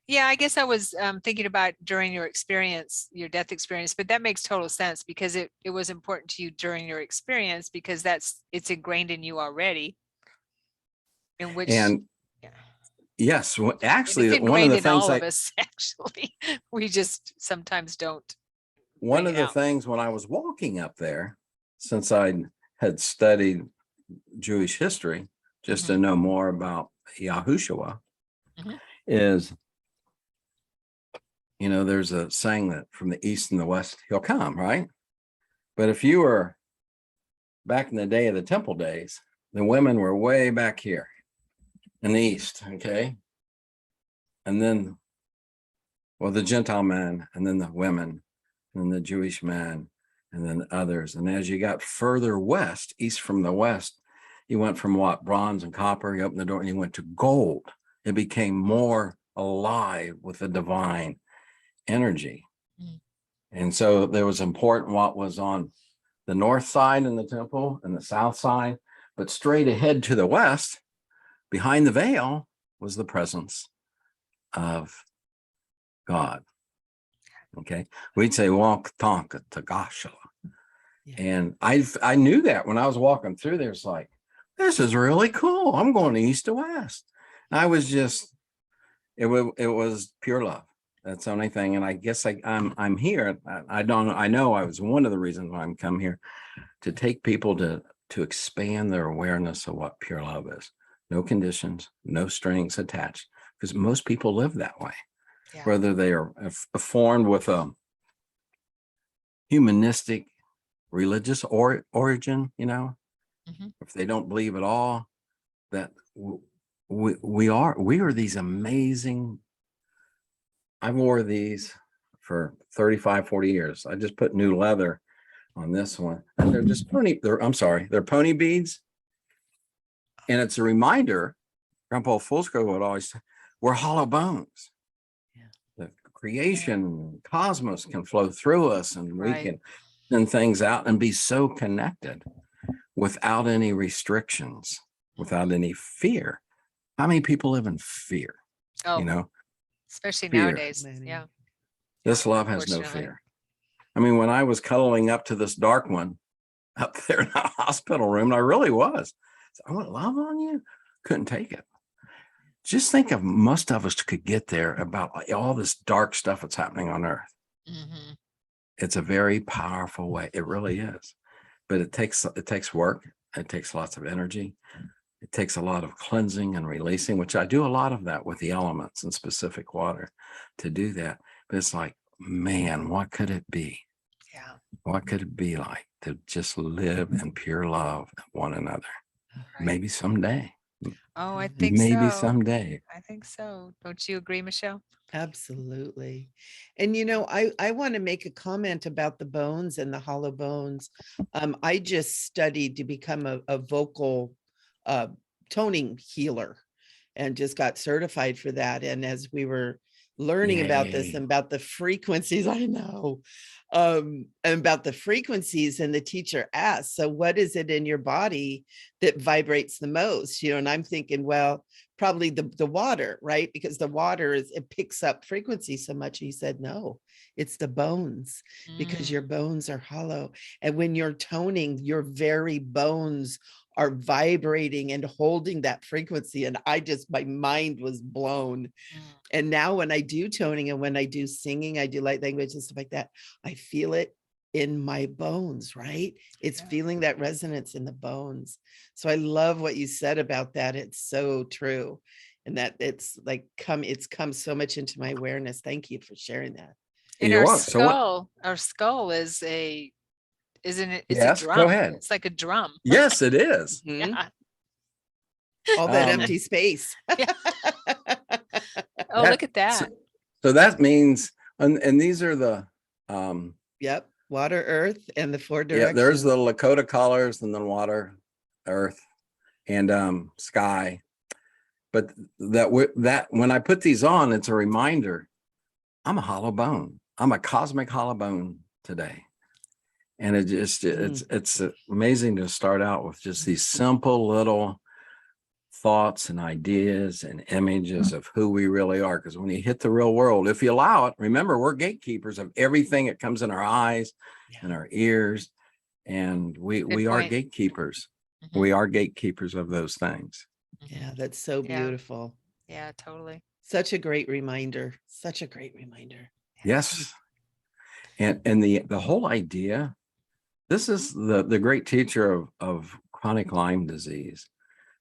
Yeah, I guess I was thinking about during your experience, your death experience, but that makes total sense, because it was important to you during your experience, because it's ingrained in you already. Yes, actually, it's one of the in things all of us, actually, we just sometimes don't. One of the things when I was walking up there, since I had studied Jewish history, just to know more about Yahushua, is, there's a saying that from the east and the west, he'll come, right? But if you were back in the day of the temple days, the women were way back here in the east, okay? And then, the Gentile men, and then the women, and then the Jewish men, and then others. And as you got further west, east from the west, you went from what? Bronze and copper. You opened the door and you went to gold. It became more alive with the divine energy. And so there was important what was on the north side in the temple and the south side, but straight ahead to the west, behind the veil, was the presence of God. Okay. We'd say walk tonka tagashala. And I knew that when I was walking through there, it's like, this is really cool. I'm going east to west. I was just, it was pure love. That's the only thing. And I guess I'm here. I know I was one of the reasons why I'm come here, to take people to expand their awareness of what pure love is. No conditions, no strings attached, because most people live that way. Yeah. Whether they are formed with a humanistic religious origin, if they don't believe at all, that we are these amazing. I wore these for 35, 40 years. I just put new leather on this one, and they're just they're pony beads. And it's a reminder, Grandpa Fusco would always say, we're hollow bones. Yeah. The creation cosmos can flow through us, and we Right. can send things out and be so connected without any restrictions, without any fear. How many people live in fear? Oh, especially fear. nowadays. Many. Yeah. This love has no Unfortunately. fear. I mean, when I was cuddling up to this dark one up there in the hospital room, and I really was. I want love on you. Couldn't take it. Just think of most of us could get there about all this dark stuff that's happening on Earth. Mhm. It's a very powerful way. It really is. But it takes work. It takes lots of energy. It takes a lot of cleansing and releasing, which I do a lot of that with the elements and specific water to do that. But it's like, man, what could it be? Yeah. What could it be like to just live in pure love of one another? Right. Maybe someday. Oh, I think Maybe so. someday. I think so. Don't you agree, Michelle? Absolutely. And I want to make a comment about the bones and the hollow bones. I just studied to become a vocal toning healer and just got certified for that. And as we were learning about this Yay. and about the frequencies, I know, and about the frequencies, and the teacher asked, so what is it in your body that vibrates the most? And I'm thinking, well, probably the water, right? Because the water it picks up frequency so much. He said, no, it's the bones, because your bones are hollow. And when you're toning, your very bones are vibrating and holding that frequency. And my mind was blown. And now when I do toning and when I do singing, I do light language and stuff like that, I feel it in my bones, right? It's feeling that resonance in the bones. So I love what you said about that. It's so true. And that it's come so much into my awareness. Thank you for sharing that. And You're our welcome. skull, our skull is isn't it? It's a Yes, go drum. ahead. It's like a drum. Yes, it is. Mhm. Yeah. All that empty space. Oh, look at that. So that means, and these are the Yep. Water, earth, and the four yeah, directions. there's the Lakota colors, and then water, earth, and sky. But that when I put these on, it's a reminder, I'm a hollow bone. I'm a cosmic hollow bone today. And it just it's amazing to start out with just these simple little thoughts and ideas and images of who we really are. Because when you hit the real world, if you allow it, remember, we're gatekeepers of everything that comes in our eyes and our ears. And we are gatekeepers. We are gatekeepers of those things. Yeah, that's so beautiful. Yeah, totally. Such a great reminder. Such a great reminder. Yes. And the whole idea, this is the great teacher of chronic Lyme disease,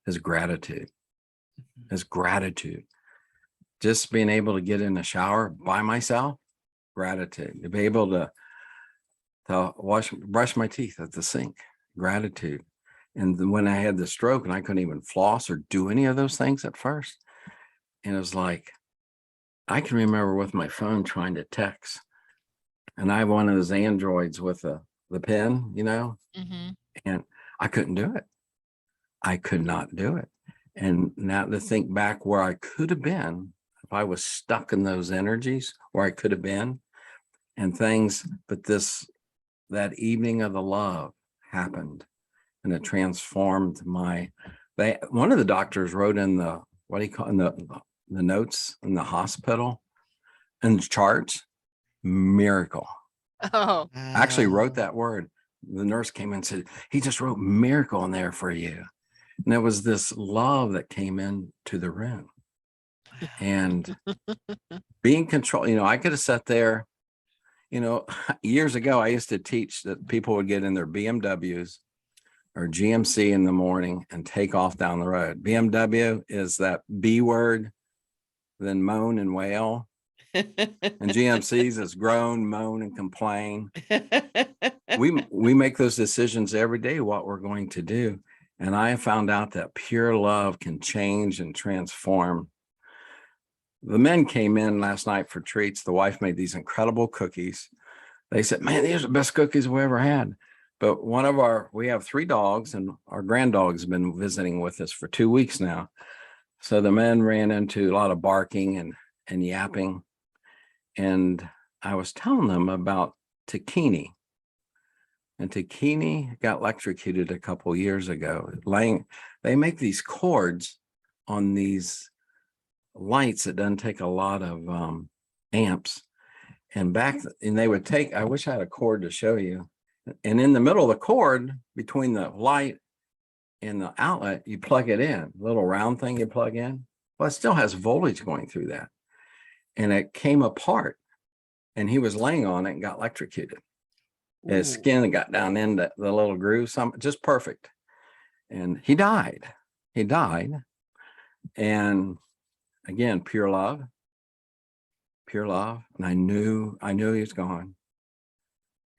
is gratitude. Is gratitude. Just being able to get in the shower by myself, gratitude. To be able to brush my teeth at the sink, gratitude. And then when I had the stroke and I couldn't even floss or do any of those things at first, and it was like, I can remember with my phone trying to text, and I have one of those Androids with the pen, and I couldn't do it. I could not do it. And now to think back where I could have been if I was stuck in those energies, where I could have been and things, but that evening of the love happened, and it transformed one of the doctors wrote in the, what do you call, in the notes in the hospital and the charts, miracle. Oh, Actually wrote that word. The nurse came in and said, he just wrote miracle in there for you. And it was this love that came into the room. and being control. I could have sat there, years ago, I used to teach that people would get in their BMWs or GMC in the morning and take off down the road. BMW is that B word, then moan and wail. And GMC's is groan, moan, and complain. We make those decisions every day, what we're going to do. And I have found out that pure love can change and transform. The men came in last night for treats. The wife made these incredible cookies. They said, man, these are the best cookies we ever had. But we have 3 dogs, and our grand dog's been visiting with us for 2 weeks now. So the men ran into a lot of barking and yapping. And I was telling them about Takini. And Takini got electrocuted a couple years ago. They make these cords on these lights that doesn't take a lot of amps. And they would take, I wish I had a cord to show you. And in the middle of the cord, between the light and the outlet, you plug it in, little round thing you plug in. Well, it still has voltage going through that. And it came apart, and he was laying on it and got electrocuted. Ooh. His skin got down into the little groove, just perfect. And he died. And again, pure love. And I knew he was gone.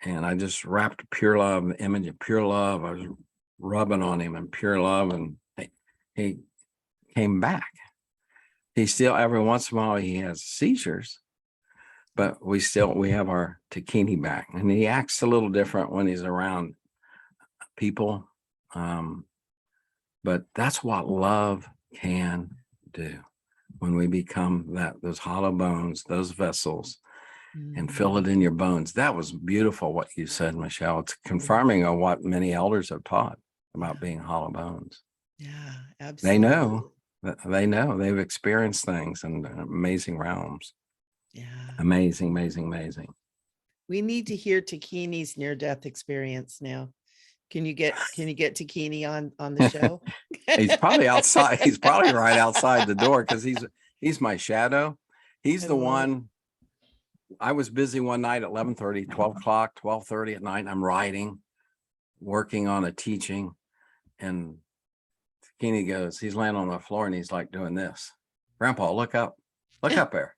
And I just wrapped pure love, the image of pure love. I was rubbing on him in pure love, and he came back. He still, every once in a while, he has seizures, but we have our Takini back, and he acts a little different when he's around people. But that's what love can do when we become those hollow bones, those vessels, and fill it in your bones. That was beautiful what you said, Michele. It's confirming of what many elders have taught about being hollow bones. Yeah, absolutely. They know. They've experienced things in amazing realms. Yeah. Amazing. We need to hear Takini's near-death experience now. Can you get Takini on the show? He's probably outside. He's probably right outside the door, because he's my shadow. He's the one. I was busy one night at 11:30, 12 o'clock, 12:30 at night. I'm writing, working on a teaching, and Takini goes, he's laying on the floor and he's like doing this. Grandpa, look up there.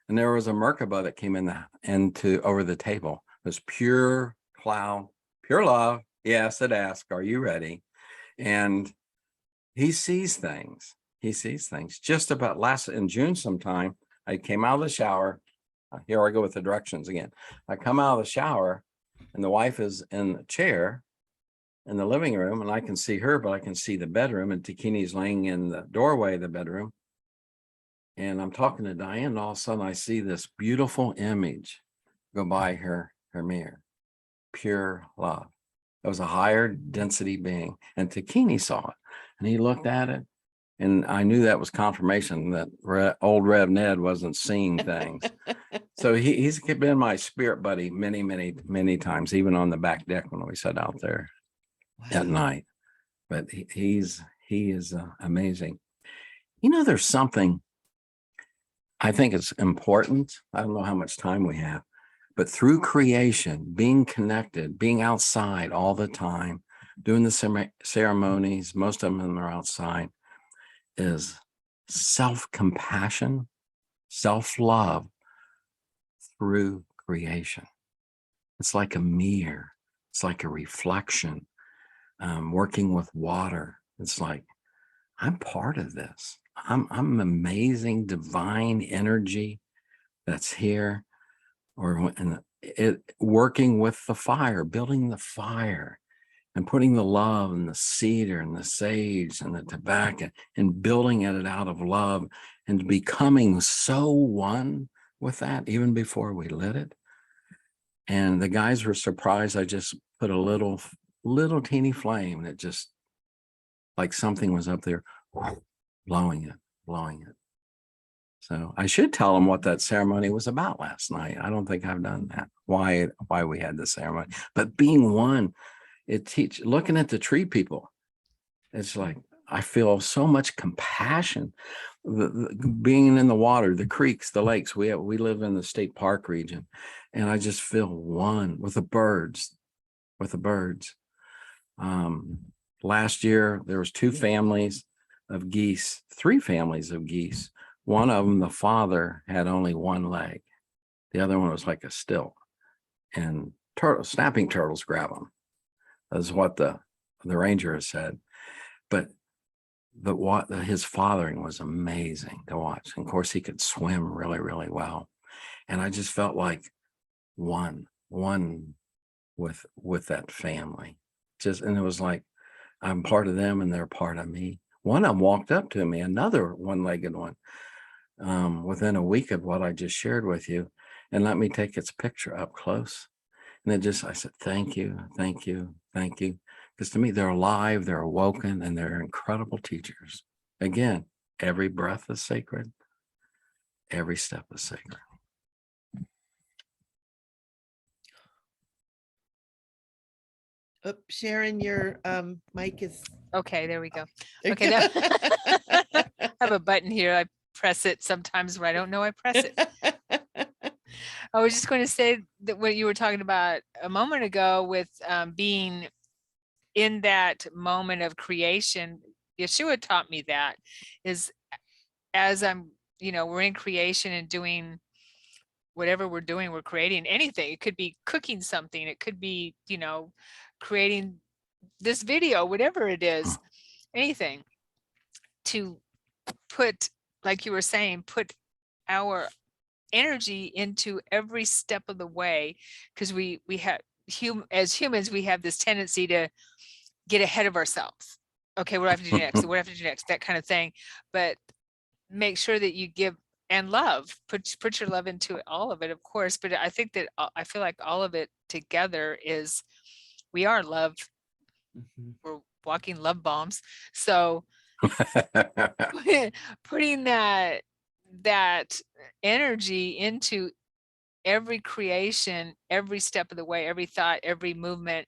And there was a Merkaba that came into over the table. It was pure cloud, pure love. Yes, it asked, are you ready? And he sees things. Just about in June sometime, I came out of the shower. Here I go with the directions again. I come out of the shower, and the wife is in the chair in the living room, and I can see her, but I can see the bedroom, and Takini's laying in the doorway of the bedroom. And I'm talking to Diane, and all of a sudden I see this beautiful image go by her mirror. Pure love. It was a higher density being, and Takini saw it, and he looked at it, and I knew that was confirmation that old Rev Ned wasn't seeing things. So he's been my spirit buddy many, many, many times, even on the back deck when we sat out there at night. But he is amazing. There's something I think it's important. I don't know how much time we have, but through creation, being connected, being outside all the time, doing the ceremonies, most of them are outside, is self-compassion, self-love through creation. It's like a mirror. It's like a reflection. Working with water. It's like, I'm part of this. I'm amazing divine energy that's here, working with the fire, building the fire, and putting the love and the cedar and the sage and the tobacco and building it out of love and becoming so one with that even before we lit it. And the guys were surprised. I just put a little teeny flame that just like something was up there blowing it. So I should tell them what that ceremony was about last night. I don't think I've done that. Why we had the ceremony, but being one, looking at the tree people. It's like, I feel so much compassion. being in the water, the creeks, the lakes. We live in the state park region, and I just feel one with the birds, Last year there was three families of geese. One of them, the father had only one leg. The other one was like a stilt, and snapping turtles grab them. That's what the ranger has said. But his fathering was amazing to watch. And of course, he could swim really, really well. And I just felt like one with that family. And it was like, I'm part of them and they're part of me. One of them walked up to me, another one-legged one, within a week of what I just shared with you, and let me take its picture up close. And I said, thank you. Because to me, they're alive, they're awoken, and they're incredible teachers. Again, every breath is sacred. Every step is sacred. Oh, Sharon, your mic is Okay, there we go. there. Okay, now I have a button here. I press it sometimes where I don't know I press it. I was just going to say that what you were talking about a moment ago with being in that moment of creation. Yeshua taught me that is as we're in creation and doing whatever we're doing, we're creating anything. It could be cooking something. It could be, creating this video, whatever it is, anything to put, like you were saying, put our energy into every step of the way, because we have as humans, we have this tendency to get ahead of ourselves. Okay, what do I have to do next? What do I have to do next? That kind of thing. But make sure that you give and love, put your love into all of it, of course. But I think that I feel like all of it together is, we are love. We're walking love bombs. So putting that energy into every creation, every step of the way, every thought, every movement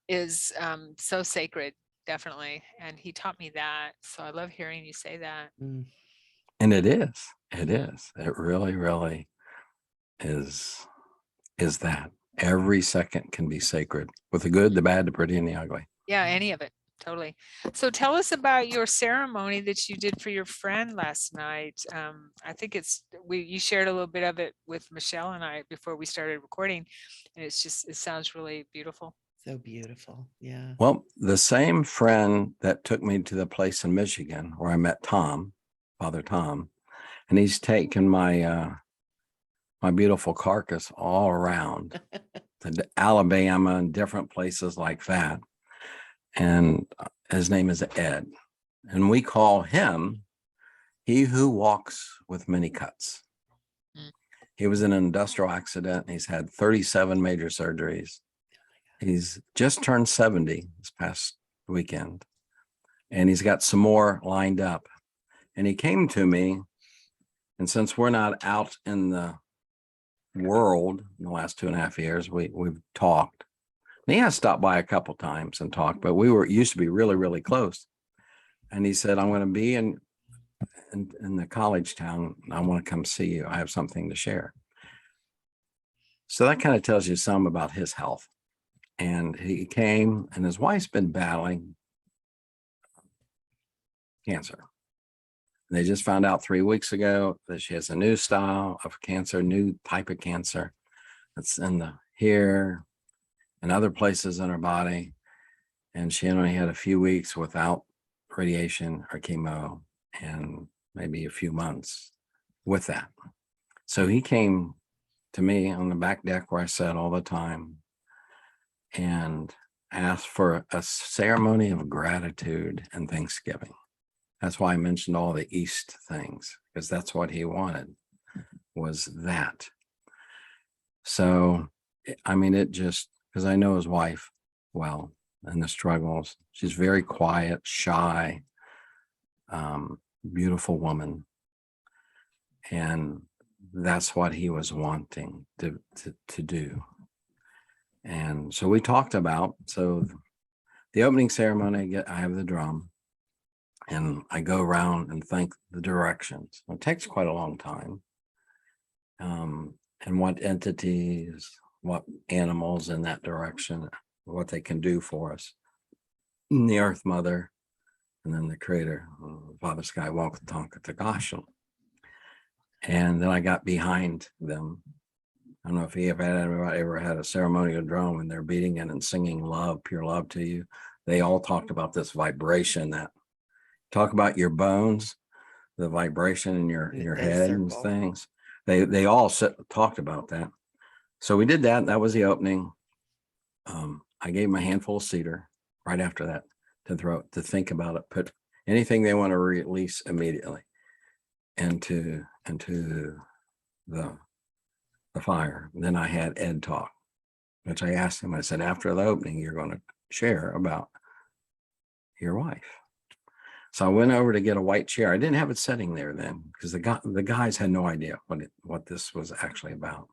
is so sacred, definitely. And he taught me that. So I love hearing you say that. And it really, really is that every second can be sacred, with the good, the bad, the pretty, and the ugly. Yeah, any of it. Totally. So tell us about your ceremony that you did for your friend last night. I think you shared a little bit of it with Michelle and I before we started recording, and it sounds really beautiful. So beautiful. Yeah. Well, the same friend that took me to the place in Michigan where I met Tom, Father Tom, and he's taken my my beautiful carcass all around to Alabama and different places like that. And his name is Ed. And we call him he who walks with many cuts. He was in an industrial accident. He's had 37 major surgeries. He's just turned 70 this past weekend. And he's got some more lined up. And he came to me. And since we're not out in the world in the last 2.5 years, we've talked. And he has stopped by a couple times and talked, but we used to be really, really close. And he said, I'm going to be in the college town. I want to come see you. I have something to share. So that kind of tells you some about his health. And he came, and his wife's been battling cancer. And they just found out 3 weeks ago that she has a new style of cancer, new type of cancer that's in the hair and other places in her body. And she only had a few weeks without radiation or chemo, and maybe a few months with that. So he came to me on the back deck where I sat all the time and asked for a ceremony of gratitude and thanksgiving. That's why I mentioned all the East things, because that's what he wanted, was that. So, I mean, it just, because I know his wife well and the struggles. She's very quiet, shy, beautiful woman. And that's what he was wanting to do. And so we talked about, so the opening ceremony, I have the drum. And I go around and think the directions. It takes quite a long time. And what entities, what animals in that direction, what they can do for us. The Earth Mother, and then the Creator, Father Sky, Walk the Tonka Tagashal. And then I got behind them. I don't know if anybody ever had a ceremonial drum and they're beating it and singing love, pure love to you. They all talked about this vibration, that talk about your bones, the vibration in your head and things. They all talked about that. So we did that. That was the opening. I gave them a handful of cedar right after that to think about it, put anything they want to release immediately into the fire. And then I had Ed talk, which I asked him, I said, after the opening, you're going to share about your wife. So I went over to get a white chair. I didn't have it sitting there then because the guys had no idea what this was actually about.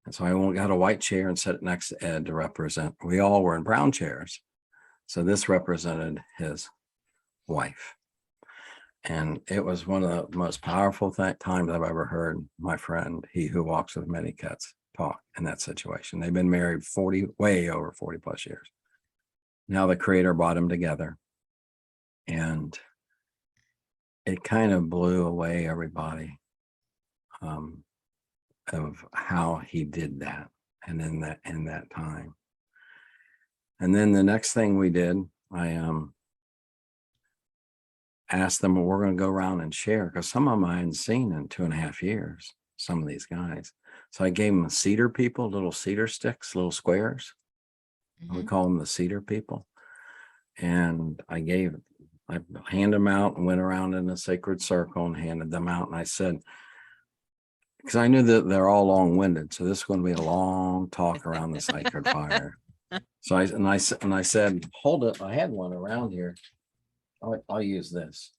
And so I got a white chair and set it next to Ed to represent. We all were in brown chairs. So this represented his wife. And it was one of the most powerful times I've ever heard my friend, he who walks with many cats, talk in that situation. They've been married way over 40 plus years. Now the Creator brought them together. And it kind of blew away everybody of how he did that and in that time. And then the next thing we did, I asked them, well, we're going to go around and share, because some of them I hadn't seen in 2.5 years, some of these guys. So I gave them cedar people, little cedar sticks, little squares. Mm-hmm. We call them the cedar people. And I handed them out and went around in a sacred circle and handed them out. And I said, because I knew that they're all long-winded, so this is going to be a long talk around the sacred fire. So I said, hold it. I had one around here. I'll use this.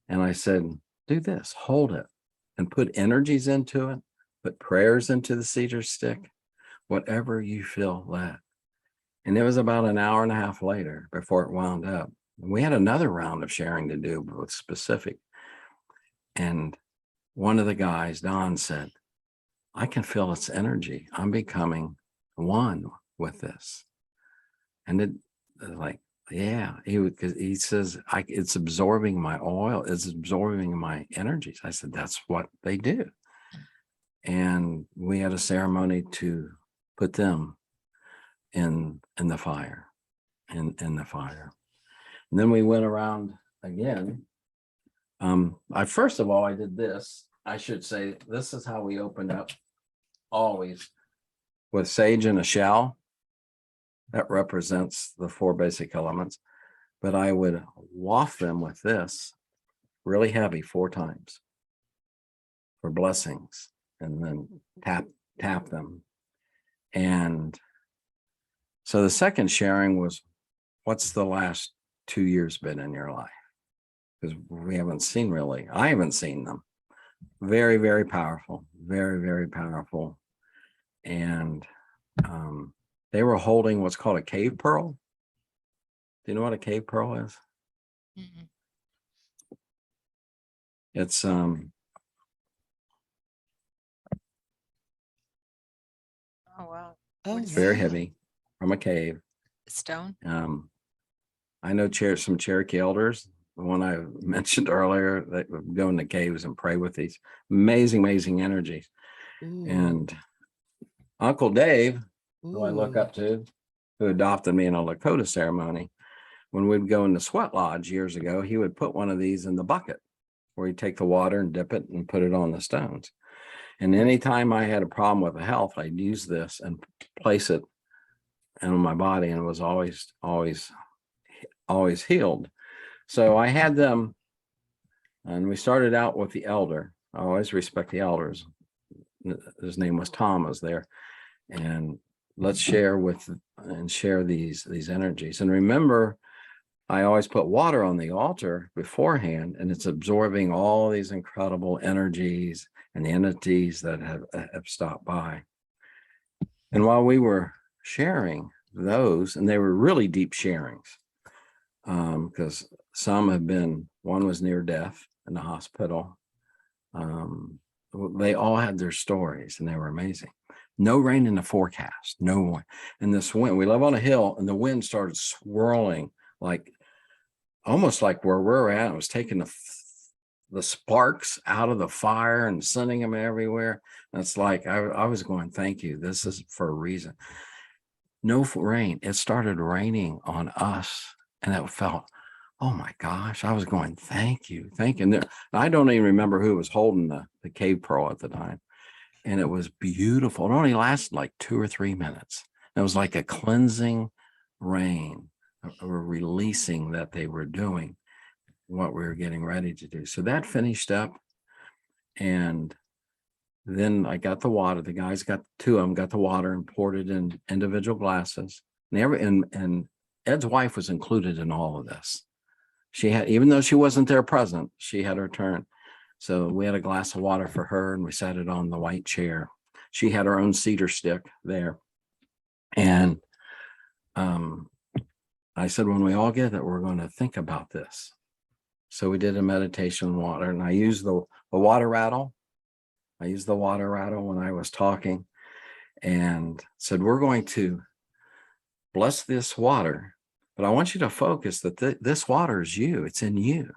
And I said, do this, hold it, and put energies into it, put prayers into the cedar stick, whatever you feel led. And it was about an hour and a half later before it wound up. We had another round of sharing to do with specific. And one of the guys, Don, said, I can feel its energy. I'm becoming one with this. And it like, yeah, because he says, it's absorbing my oil. It's absorbing my energies. I said, that's what they do. And we had a ceremony to put them in the fire, in the fire. And then we went around again. First of all, I did this. I should say, this is how we opened up, always with sage in a shell. That represents the 4 basic elements. But I would waft them with this really heavy 4 times for blessings, and then tap them. And so the second sharing was, what's the last 2 years been in your life? Because I haven't seen them. Very, very powerful, very, very powerful. And they were holding what's called a cave pearl. Do you know what a cave pearl is? Mm-hmm. It's oh wow. It's very heavy, from a cave. Stone. I know some Cherokee elders, the one I mentioned earlier, that would go into caves and pray with these amazing energies. Ooh. And Uncle Dave, who I look up to, who adopted me in a Lakota ceremony, when we'd go in the sweat lodge years ago, he would put one of these in the bucket where he'd take the water and dip it and put it on the stones. And anytime I had a problem with the health, I'd use this and place it on my body, and it was always healed. So I had them, and we started out with the elder. I always respect the elders. His name was Tom, was there. And let's share these energies. And remember, I always put water on the altar beforehand, and it's absorbing all these incredible energies and the entities that have stopped by. And while we were sharing those, and they were really deep sharings, because some have been, one was near death in the hospital. They all had their stories and they were amazing. No rain in the forecast, no one. And this wind, we live on a hill, and the wind started swirling, like almost like where we're at. It was taking the sparks out of the fire and sending them everywhere. And it's like, I was going, thank you. This is for a reason. No rain. It started raining on us, and it felt, oh my gosh, I was going, thank you, thank you. And I don't even remember who was holding the cave pearl at the time. And it was beautiful. It only lasted like 2 or 3 minutes. It was like a cleansing rain, a releasing that they were doing what we were getting ready to do. So that finished up. And then I got the water. The guys got, 2 of them got the water and poured it in individual glasses. And Ed's wife was included in all of this. She had, even though she wasn't there present, she had her turn. So we had a glass of water for her, and we sat it on the white chair. She had her own cedar stick there. And I said, when we all get it, we're going to think about this. So we did a meditation on water, and I used the water rattle. I used the water rattle when I was talking, and said, we're going to bless this water, but I want you to focus that this water is you. It's in you.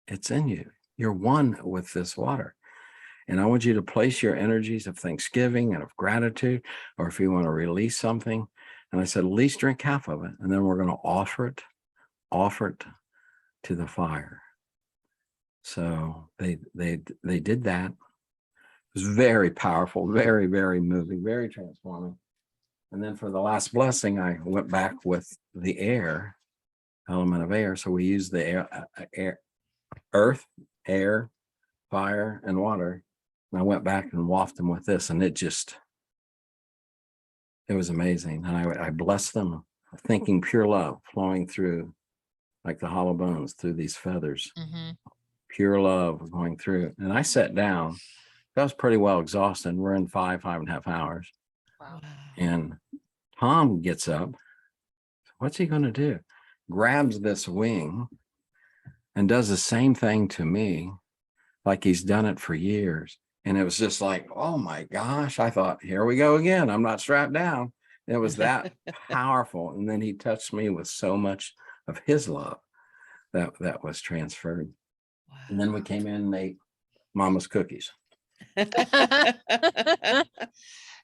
It's in you. You're one with this water. And I want you to place your energies of thanksgiving and of gratitude, or if you want to release something. And I said, at least drink half of it. And then we're going to offer it to the fire. So they did that. It was very powerful, very, very moving, very transforming. And then for the last blessing, I went back with the air, element of air. So we used the earth, air, fire, and water. And I went back and wafted them with this, and it was amazing. And I blessed them, thinking pure love flowing through, like the hollow bones, through these feathers. Mm-hmm. Pure love going through. And I sat down. I was pretty well exhausted. We're in 5.5 hours. Wow. And Tom gets up. What's he going to do? Grabs this wing and does the same thing to me, like he's done it for years. And it was just like, oh my gosh, I thought, here we go again. I'm not strapped down. It was that powerful. And then he touched me with so much of his love that was transferred. Wow. And then we came in and ate Mama's cookies.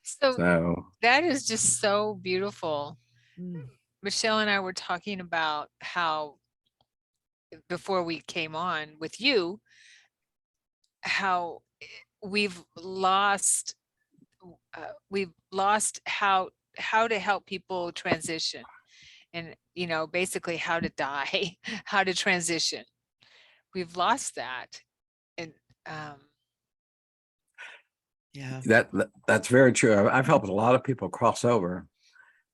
So that is just so beautiful. Mm. Michele and I were talking about how, before we came on with you, how we've lost how to help people transition, and basically how to die, how to transition. We've lost that. And yeah, that's very true. I've helped a lot of people cross over,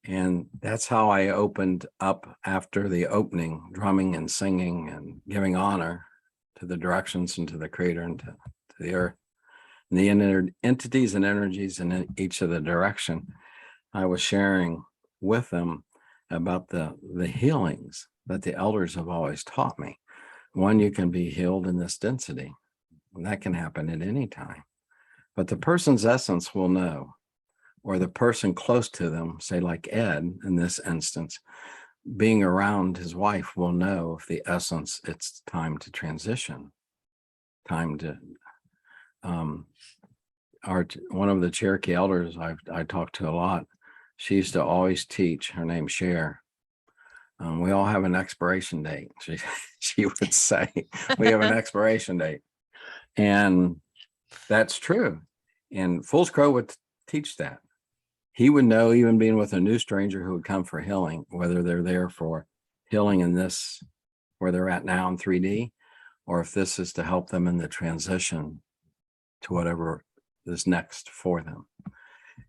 and that's how I opened up after the opening, drumming and singing and giving honor to the directions and to the creator and to the earth and the entities and energies in each of the direction. I was sharing with them about the healings that the elders have always taught me. One, you can be healed in this density, and that can happen at any time. But the person's essence will know, or the person close to them, say like Ed in this instance, being around his wife will know if the essence, it's time to transition, time to, one of the Cherokee elders I talked to a lot, she used to always teach, her name's Cher. We all have an expiration date. She would say, we have an expiration date. And that's true. And Fool's Crow would teach that. He would know, even being with a new stranger who would come for healing, whether they're there for healing in this, where they're at now in 3D, or if this is to help them in the transition to whatever is next for them.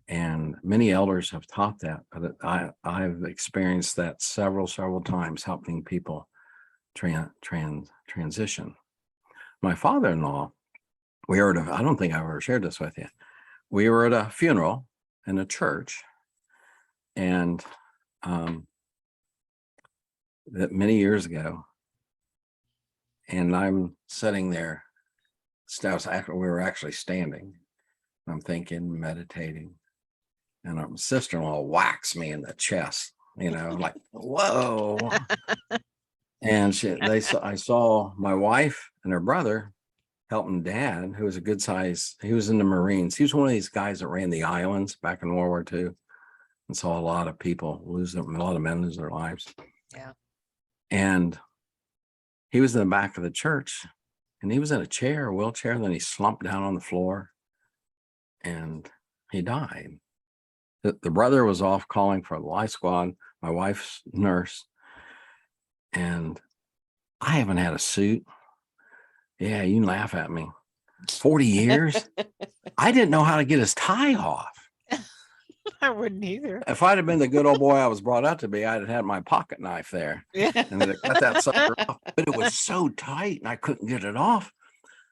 And many elders have taught that, but I've experienced that several times, helping people transition. My father-in-law, I don't think I've ever shared this with you. We were at a funeral in a church, and that many years ago, And I'm sitting there. We were actually standing. I'm thinking, meditating, and my sister-in-law whacks me in the chest. Like, whoa. And I saw my wife and her brother helping Dad, who was a good size. He was in the Marines. He was one of these guys that ran the islands back in World War II, and saw a lot of people a lot of men lose their lives. Yeah. And he was in the back of the church, and he was in a wheelchair, and then he slumped down on the floor and he died. The brother was off calling for the life squad, my wife's nurse, and I haven't had a suit. Yeah, you can laugh at me. 40 years. I didn't know how to get his tie off. I wouldn't either. If I'd have been the good old boy I was brought up to be, I'd have had my pocket knife there. Yeah. And I'd cut that sucker off. But it was so tight and I couldn't get it off.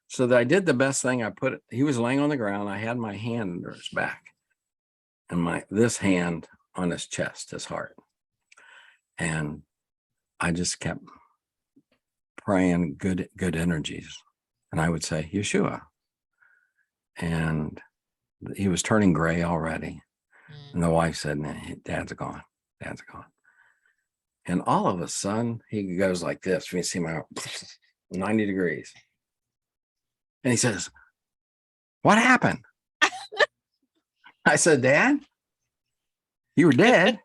So that I did the best thing. He was laying on the ground. I had my hand under his back and this hand on his chest, his heart. And I just kept praying good energies. And I would say, Yeshua. And he was turning gray already. And the wife said, nah, Dad's gone. Dad's gone. And all of a sudden, he goes like this. You see my 90 degrees. And he says, what happened? I said, Dad, you were dead.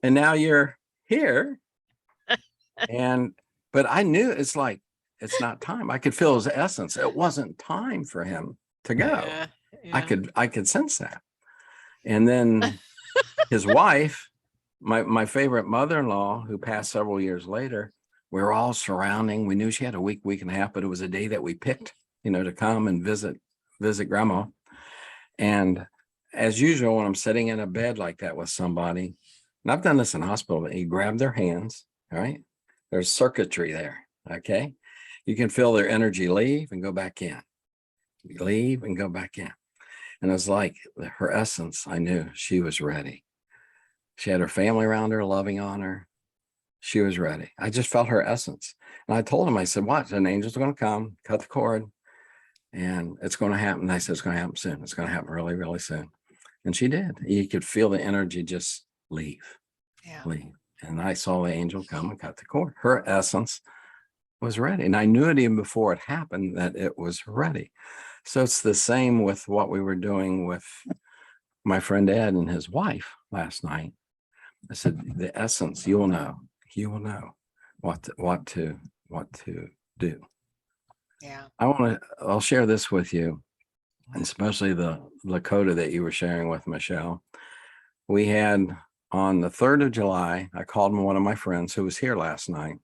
And now you're here. But I knew it's not time. I could feel his essence. It wasn't time for him to go. Yeah. I could sense that. And then his wife, my favorite mother-in-law, who passed several years later, we were all surrounding. We knew she had a week and a half, but it was a day that we picked, to come and visit grandma. And as usual, when I'm sitting in a bed like that with somebody, and I've done this in hospital, but you grab their hands, all right? There's circuitry there, okay? You can feel their energy leave and go back in, leave and go back in. And it was like her essence, I knew she was ready. She had her family around her, loving on her. She was ready. I just felt her essence. And I told him, I said, watch, an angel's going to come, cut the cord, and it's going to happen. And I said, it's going to happen soon. It's going to happen really, really soon. And she did. You could feel the energy just leave. Leave. And I saw the angel come and cut the cord. Her essence was ready. And I knew it even before it happened that it was ready. So it's the same with what we were doing with my friend Ed and his wife last night. I said, the essence, you will know what to do. Yeah. I'll share this with you, especially the Lakota that you were sharing with Michelle. We had on the 3rd of July, I called one of my friends who was here last night,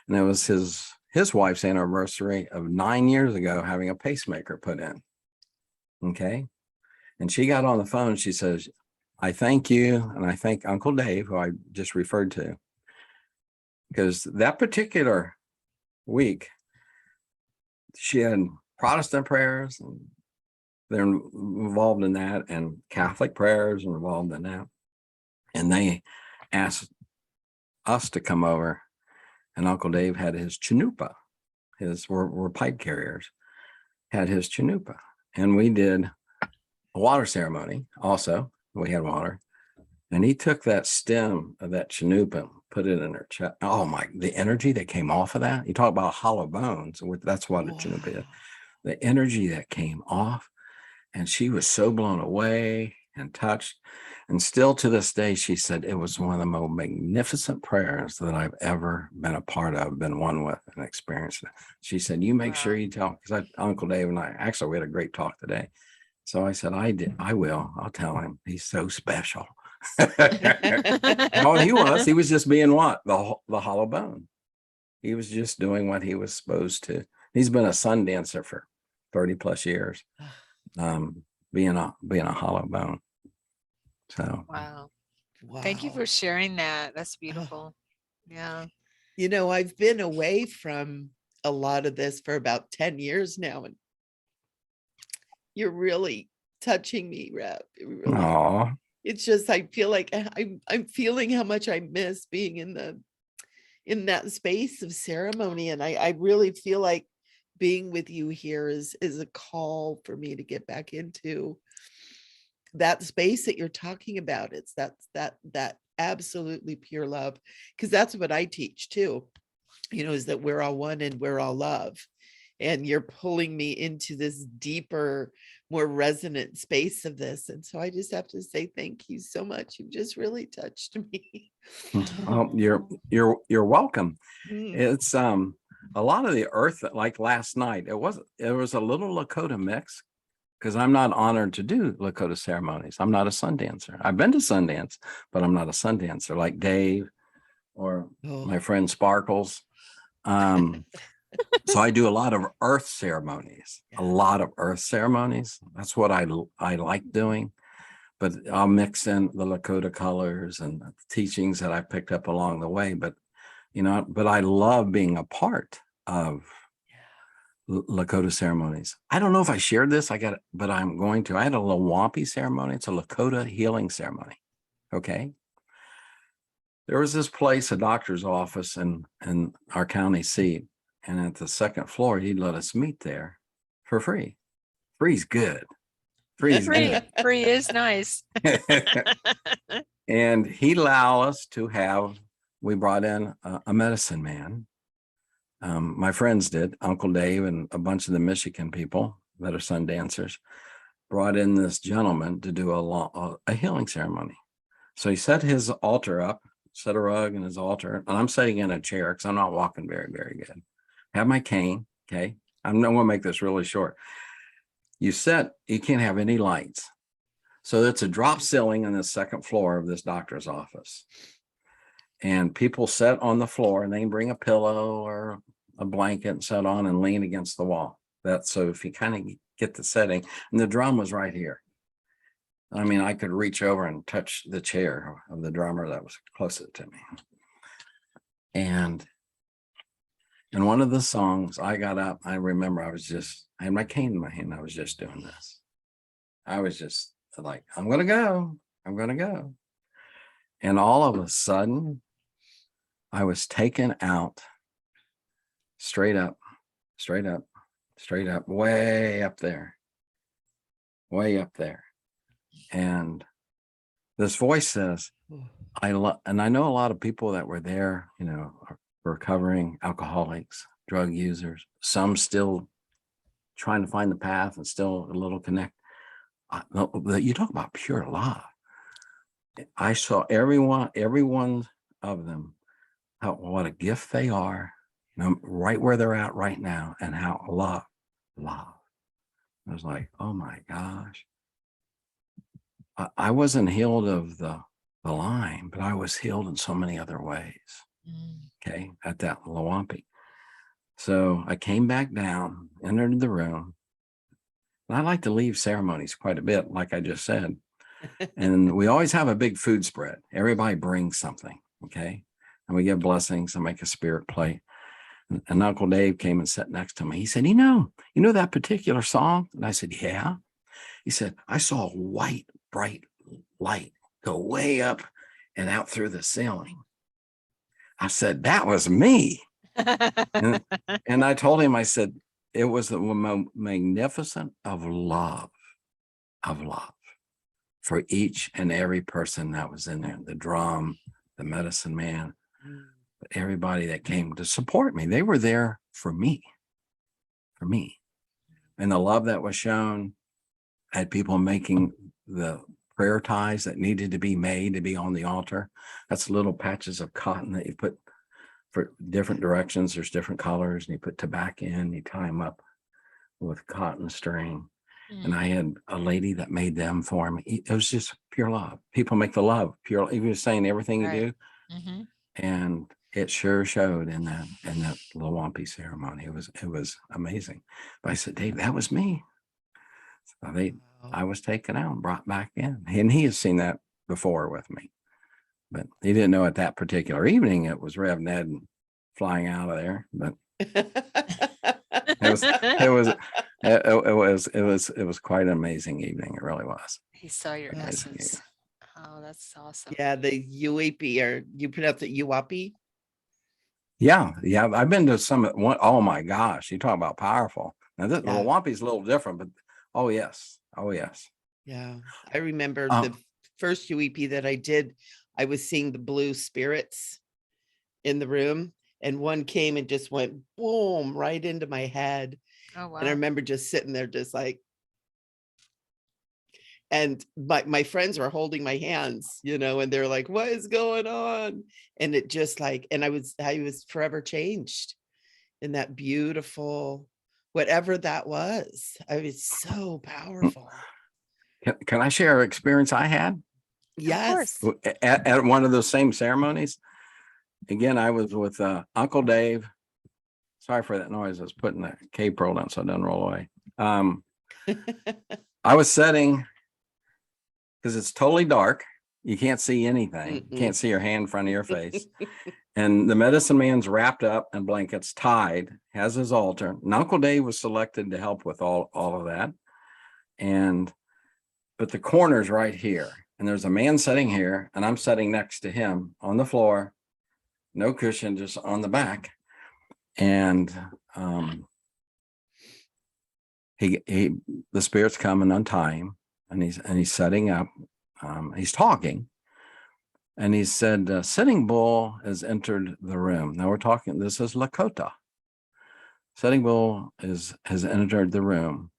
and it was his wife's anniversary of 9 years ago having a pacemaker put in. Okay. And she got on the phone. She says, I thank you. And I thank Uncle Dave, who I just referred to, because that particular week, she had Protestant prayers, and they're involved in that, and Catholic prayers are involved in that. And they asked us to come over, and Uncle Dave had his chanupa. We're pipe carriers, had his chanupa. And we did a water ceremony also. We had water. And he took that stem of that chanupa, put it in her chest. Oh my, the energy that came off of that. You talk about hollow bones. That's what a chanupa is. The energy that came off. And she was so blown away and touched. And still to this day, she said it was one of the most magnificent prayers that I've ever been a part of, been one with, and experienced it. She said, you make sure you tell, because Uncle Dave and I, actually, we had a great talk today. So I said, I will. I'll tell him. He's so special. No, he was just being what? The hollow bone. He was just doing what he was supposed to. He's been a sun dancer for 30 plus years. Being a hollow bone. So wow. Thank you for sharing that. That's beautiful. Yeah. I've been away from a lot of this for about 10 years now, and you're really touching me, Rev. Really, it's just, I feel like I'm feeling how much I miss being in in that space of ceremony. And I really feel like being with you here is a call for me to get back into that space that you're talking about. It's that absolutely pure love, because that's what I teach too, is that we're all one and we're all love. And you're pulling me into this deeper, more resonant space of this. And so I just have to say thank you so much. You've just really touched me. Well, you're welcome. Mm. It's a lot of the earth, like last night, it was a little Lakota mix, because I'm not honored to do Lakota ceremonies. I'm not a sun dancer. I've been to Sundance, but I'm not a sun dancer like Dave or my friend Sparkles. So I do a lot of earth ceremonies, a lot of earth ceremonies. That's what I like doing. But I'll mix in the Lakota colors and the teachings that I picked up along the way. But, but I love being a part of Lakota ceremonies. I don't know if I shared this, but I'm going to. I had a Lawampi ceremony. It's a Lakota healing ceremony. Okay. There was this place, a doctor's office in our county seat. And at the second floor, he'd let us meet there for free. Free's good. Free's good. Free is nice. And he'd allow us to we brought in a medicine man. My friends did, Uncle Dave and a bunch of the Michigan people that are sun dancers brought in this gentleman to do a healing ceremony. So he set his altar up, set a rug in his altar, and I'm sitting in a chair because I'm not walking very, very good. Have my cane, okay? I'm going to make this really short. You can't have any lights. So it's a drop ceiling on the second floor of this doctor's office. And people sit on the floor and they can bring a pillow or a blanket and sit on and lean against the wall. So if you kind of get the setting, and the drum was right here. I mean, I could reach over and touch the chair of the drummer that was closest to me. And in one of the songs, I got up. I remember I had my cane in my hand. I was just doing this. I was just like, I'm going to go. I'm going to go. And all of a sudden, I was taken out straight up, straight up, straight up, way up there, way up there. And this voice says, and I know a lot of people that were there, recovering alcoholics, drug users, some still trying to find the path and still a little connect. You talk about pure love. I saw every one of them, what a gift they are, right where they're at right now, and how love. I was like, oh my gosh. I wasn't healed of the Lyme, but I was healed in so many other ways. Okay, at that Lawampi. So I came back down, entered the room. And I like to leave ceremonies quite a bit, like I just said. And we always have a big food spread. Everybody brings something, okay? And we give blessings and make a spirit plate. And Uncle Dave came and sat next to me. He said, you know that particular song? And I said, yeah. He said, I saw a white, bright light go way up and out through the ceiling. I said, that was me. and I told him, I said, it was the magnificent of love for each and every person that was in there, the drum, the medicine man, everybody that came to support me. They were there for me. And the love that was shown, had people making the prayer ties that needed to be made to be on the altar. That's little patches of cotton that you put for different directions. There's different colors, and you put tobacco in, you tie them up with cotton string. And I had a lady that made them for me. It was just pure love. People make the love pure. He was saying everything you do. And it sure showed in that Lawampi ceremony. It was amazing. But I said, Dave, that was me. So I was taken out and brought back in. And he has seen that before with me. But he didn't know at that particular evening it was Rev Ned flying out of there. But it was quite an amazing evening. It really was. He saw your essence. Oh, that's awesome. Yeah, the UAP, or you pronounce it UAP? Yeah. I've been to some one. Oh my gosh, you talk about powerful. Now this Yeah. Wampy's a little different, but oh yes. Yeah. I remember Um, the first UEP that I did, I was seeing the blue spirits in the room, and one came and just went boom right into my head. Oh, And I wow. remember just sitting there just like, and my friends were holding my hands, and they're like, what is going on? And it just like, and I was forever changed in that beautiful, whatever that was. I was so powerful. can I share an experience I had Yes. Of course. at one of those same ceremonies? Again, I was with Uncle Dave. Sorry for that noise. I was putting the cape roll down so it doesn't roll away. I was setting, because it's totally dark. You can't see anything. You can't see your hand in front of your face. And the medicine man's wrapped up in blankets, tied, has his altar. And Uncle Dave was selected to help with all of that. But the corner's right here. And there's a man sitting here, and I'm sitting next to him on the floor, no cushion, just on the back. And the spirits come and untie him, and he's setting up. He's talking, and he said, Sitting Bull has entered the room. Now we're talking, this is Lakota. Sitting Bull has entered the room,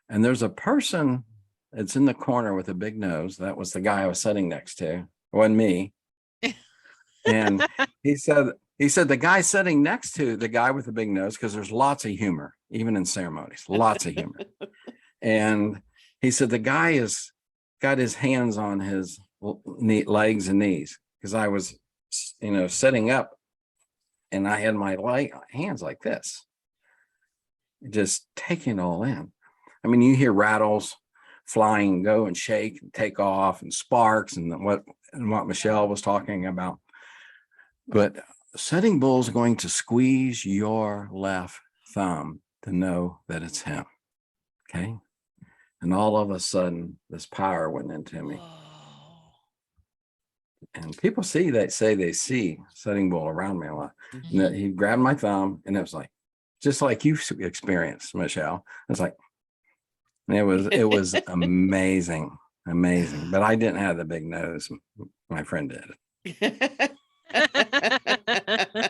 and there's a person that's in the corner with a big nose. That was the guy I was sitting next to. It wasn't me. And he said the guy sitting next to the guy with the big nose, because there's lots of humor, even in ceremonies, lots of humor. And he said the guy has got his hands on his legs and knees, because I was, sitting up, and I had my hands like this, just taking it all in. I mean, you hear rattles flying, go and shake and take off, and sparks, and what Michelle was talking about. But Sitting Bull's going to squeeze your left thumb to know that it's him. Okay. And all of a sudden, this power went into me. Whoa. And people say they see Sitting Bull around me a lot. Mhm. And he grabbed my thumb, and it was like, just like you experienced, Michelle. It's like, it was amazing. But I didn't have the big nose. My friend did.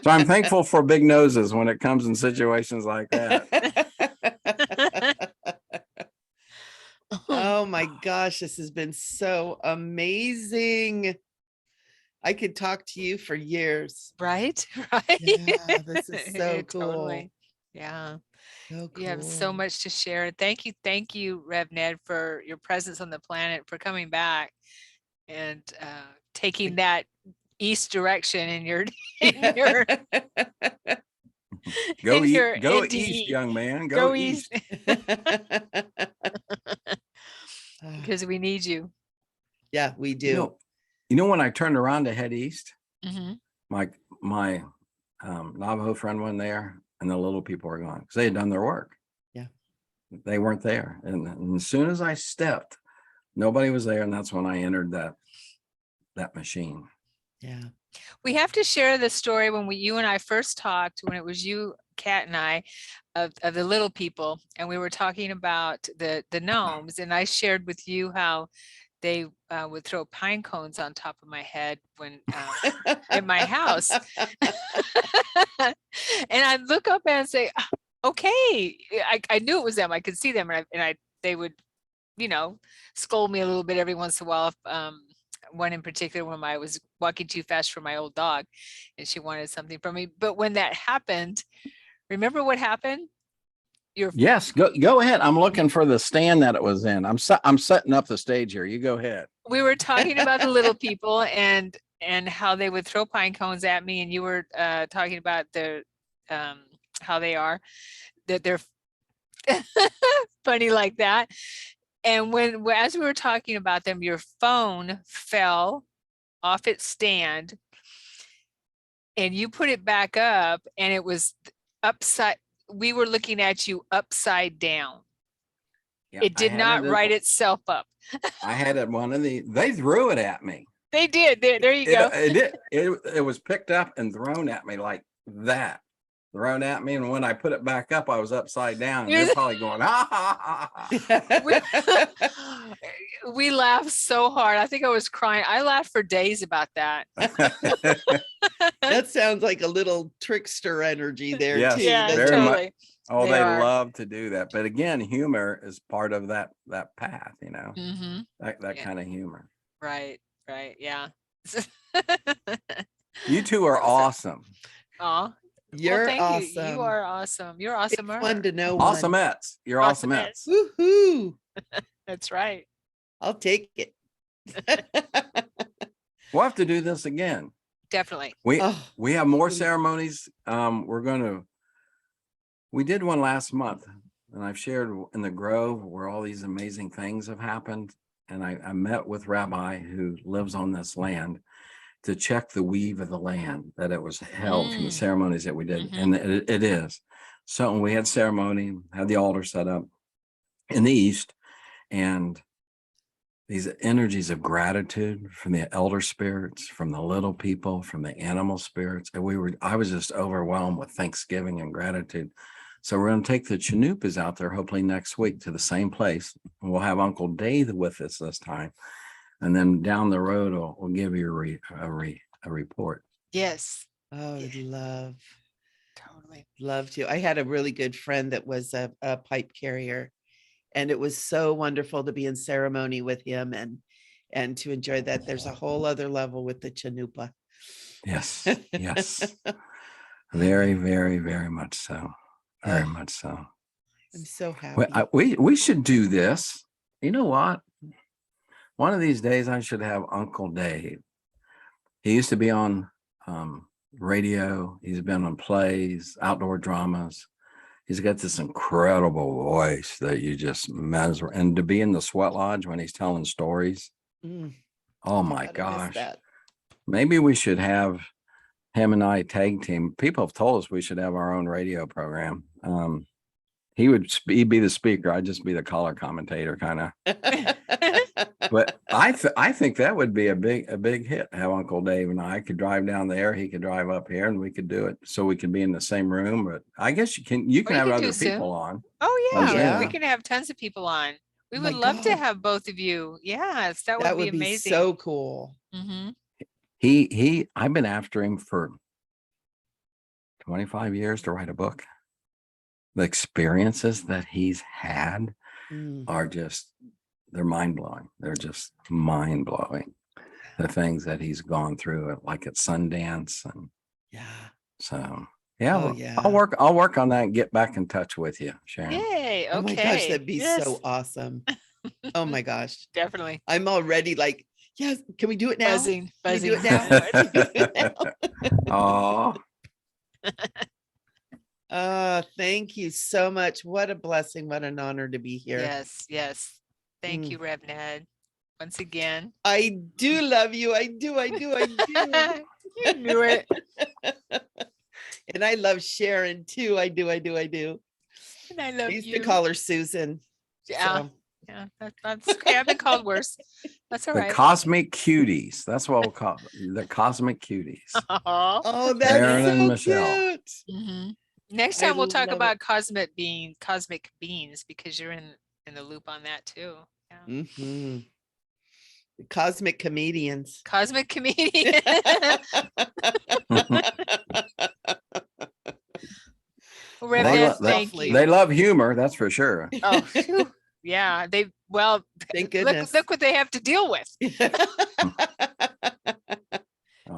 So I'm thankful for big noses when it comes in situations like that. Oh my gosh, this has been so amazing. I could talk to you for years. Right. Yeah, this is so cool. Totally. Yeah. So You have so cool. much to share. Thank you, RevNed, for your presence on the planet, for coming back and taking that east direction in your Go NDE. east, young man. Go east. Because we need you. Yeah, we do. You know, when I turned around to head east, Mm-hmm. my Navajo friend went there, and the little people were gone because they had done their work. Yeah. They weren't there. And as soon as I stepped, nobody was there. And that's when I entered that machine. Yeah. We have to share the story when you and I first talked, when it was you, Kat, and I, of the little people, and we were talking about the gnomes, and I shared with you how they would throw pine cones on top of my head when in my house. And I'd look up and say, okay, I knew it was them. I could see them, and they would, scold me a little bit every once in a while. One in particular, when I was walking too fast for my old dog, and she wanted something from me. But when that happened, remember what happened? Yes, go ahead. I'm looking for the stand that it was in. I'm setting up the stage here. You go ahead. We were talking about the little people and how they would throw pine cones at me, and you were talking about the how they are, that they're funny like that. And as we were talking about them, your phone fell off its stand, and you put it back up, and it was upside. We were looking at you upside down. Yeah, it did not right itself up. I had it they threw it at me. They did. There you go. It was picked up and thrown at me like that thrown at me, and when I put it back up, I was upside down. And you're probably going, ha ha ha ha. We laughed so hard. I think I was crying. I laughed for days about that. That sounds like a little trickster energy there Yes, too. Yeah, very much. totally. Oh, They they are. love to do that. But again, humor is part of that path, you know, Mm-hmm. that Yeah. kind of humor. Right. Yeah. You two are awesome. Oh, You're thank awesome. you. You are awesome. You're It's awesome. fun to know one. Awesomettes. You're awesomettes. Woohoo! That's right. I'll take it. We'll have to do this again. Definitely. We Oh, have more please. ceremonies. We did one last month, and I've shared in the Grove where all these amazing things have happened. And I met with Rabbi who lives on this land to check the weave of the land, that it was held from the ceremonies that we did. And it is. So we had ceremony, had the altar set up in the east, and these energies of gratitude from the elder spirits, from the little people, from the animal spirits. And I was just overwhelmed with thanksgiving and gratitude. So we're going to take the Chinoopas out there, hopefully next week, to the same place. And we'll have Uncle Dave with us this time. And then down the road, we'll give you a report. Yes. I would Totally. love to. I had a really good friend that was a pipe carrier, and it was so wonderful to be in ceremony with him and to enjoy that. There's a whole other level with the Chanupa. Yes. Yes. Very, very, very much so. Very much so. I'm so happy. Well, we should do this. You know what? One of these days I should have Uncle Dave. He used to be on radio. He's been on plays, outdoor dramas. He's got this incredible voice that you just mesmerize. And to be in the sweat lodge when he's telling stories. Oh my gosh. Maybe we should have him and I tag team. People have told us we should have our own radio program. He'd be the speaker. I'd just be the color commentator kind of. But I think that would be a big hit. Have Uncle Dave and I could drive down there. He could drive up here, and we could do it. So we could be in the same room. But I guess you can have other people on. Oh yeah, yeah. we can have tons of people on. We Oh would my love to God. have both of you. Yes, that That would be would be amazing. so cool. I've been after him for 25 years to write a book. The experiences that he's had are they're mind-blowing. They're just mind-blowing. The things that he's gone through, like at Sundance. And so I'll work on that and get back in touch with you, Sharon. Yay. Okay. Oh my gosh, that'd be so awesome. Oh my gosh. Definitely. I'm already like, yes, can we do it now? Buzzing. Can we do it now? Oh. Thank you so much. What a blessing. What an honor to be here. Yes. Thank you, RevNed. Once again. I do love you. I do. You knew it. And I love Sharon too. I do. And I love I used you. to call her Susan. Yeah. So. Yeah. That's okay. I've been called worse. That's all right. The cosmic cuties. That's what we'll call it. The cosmic cuties. Oh, that's Aaron so and Michelle. cute. Next time we'll talk love about cosmic beings, because you're in the loop on that too. Yeah. The cosmic comedians. Cosmic comedian. Thank you. They love humor, that's for sure. Oh, phew. Yeah. Thank goodness. Look what they have to deal with. They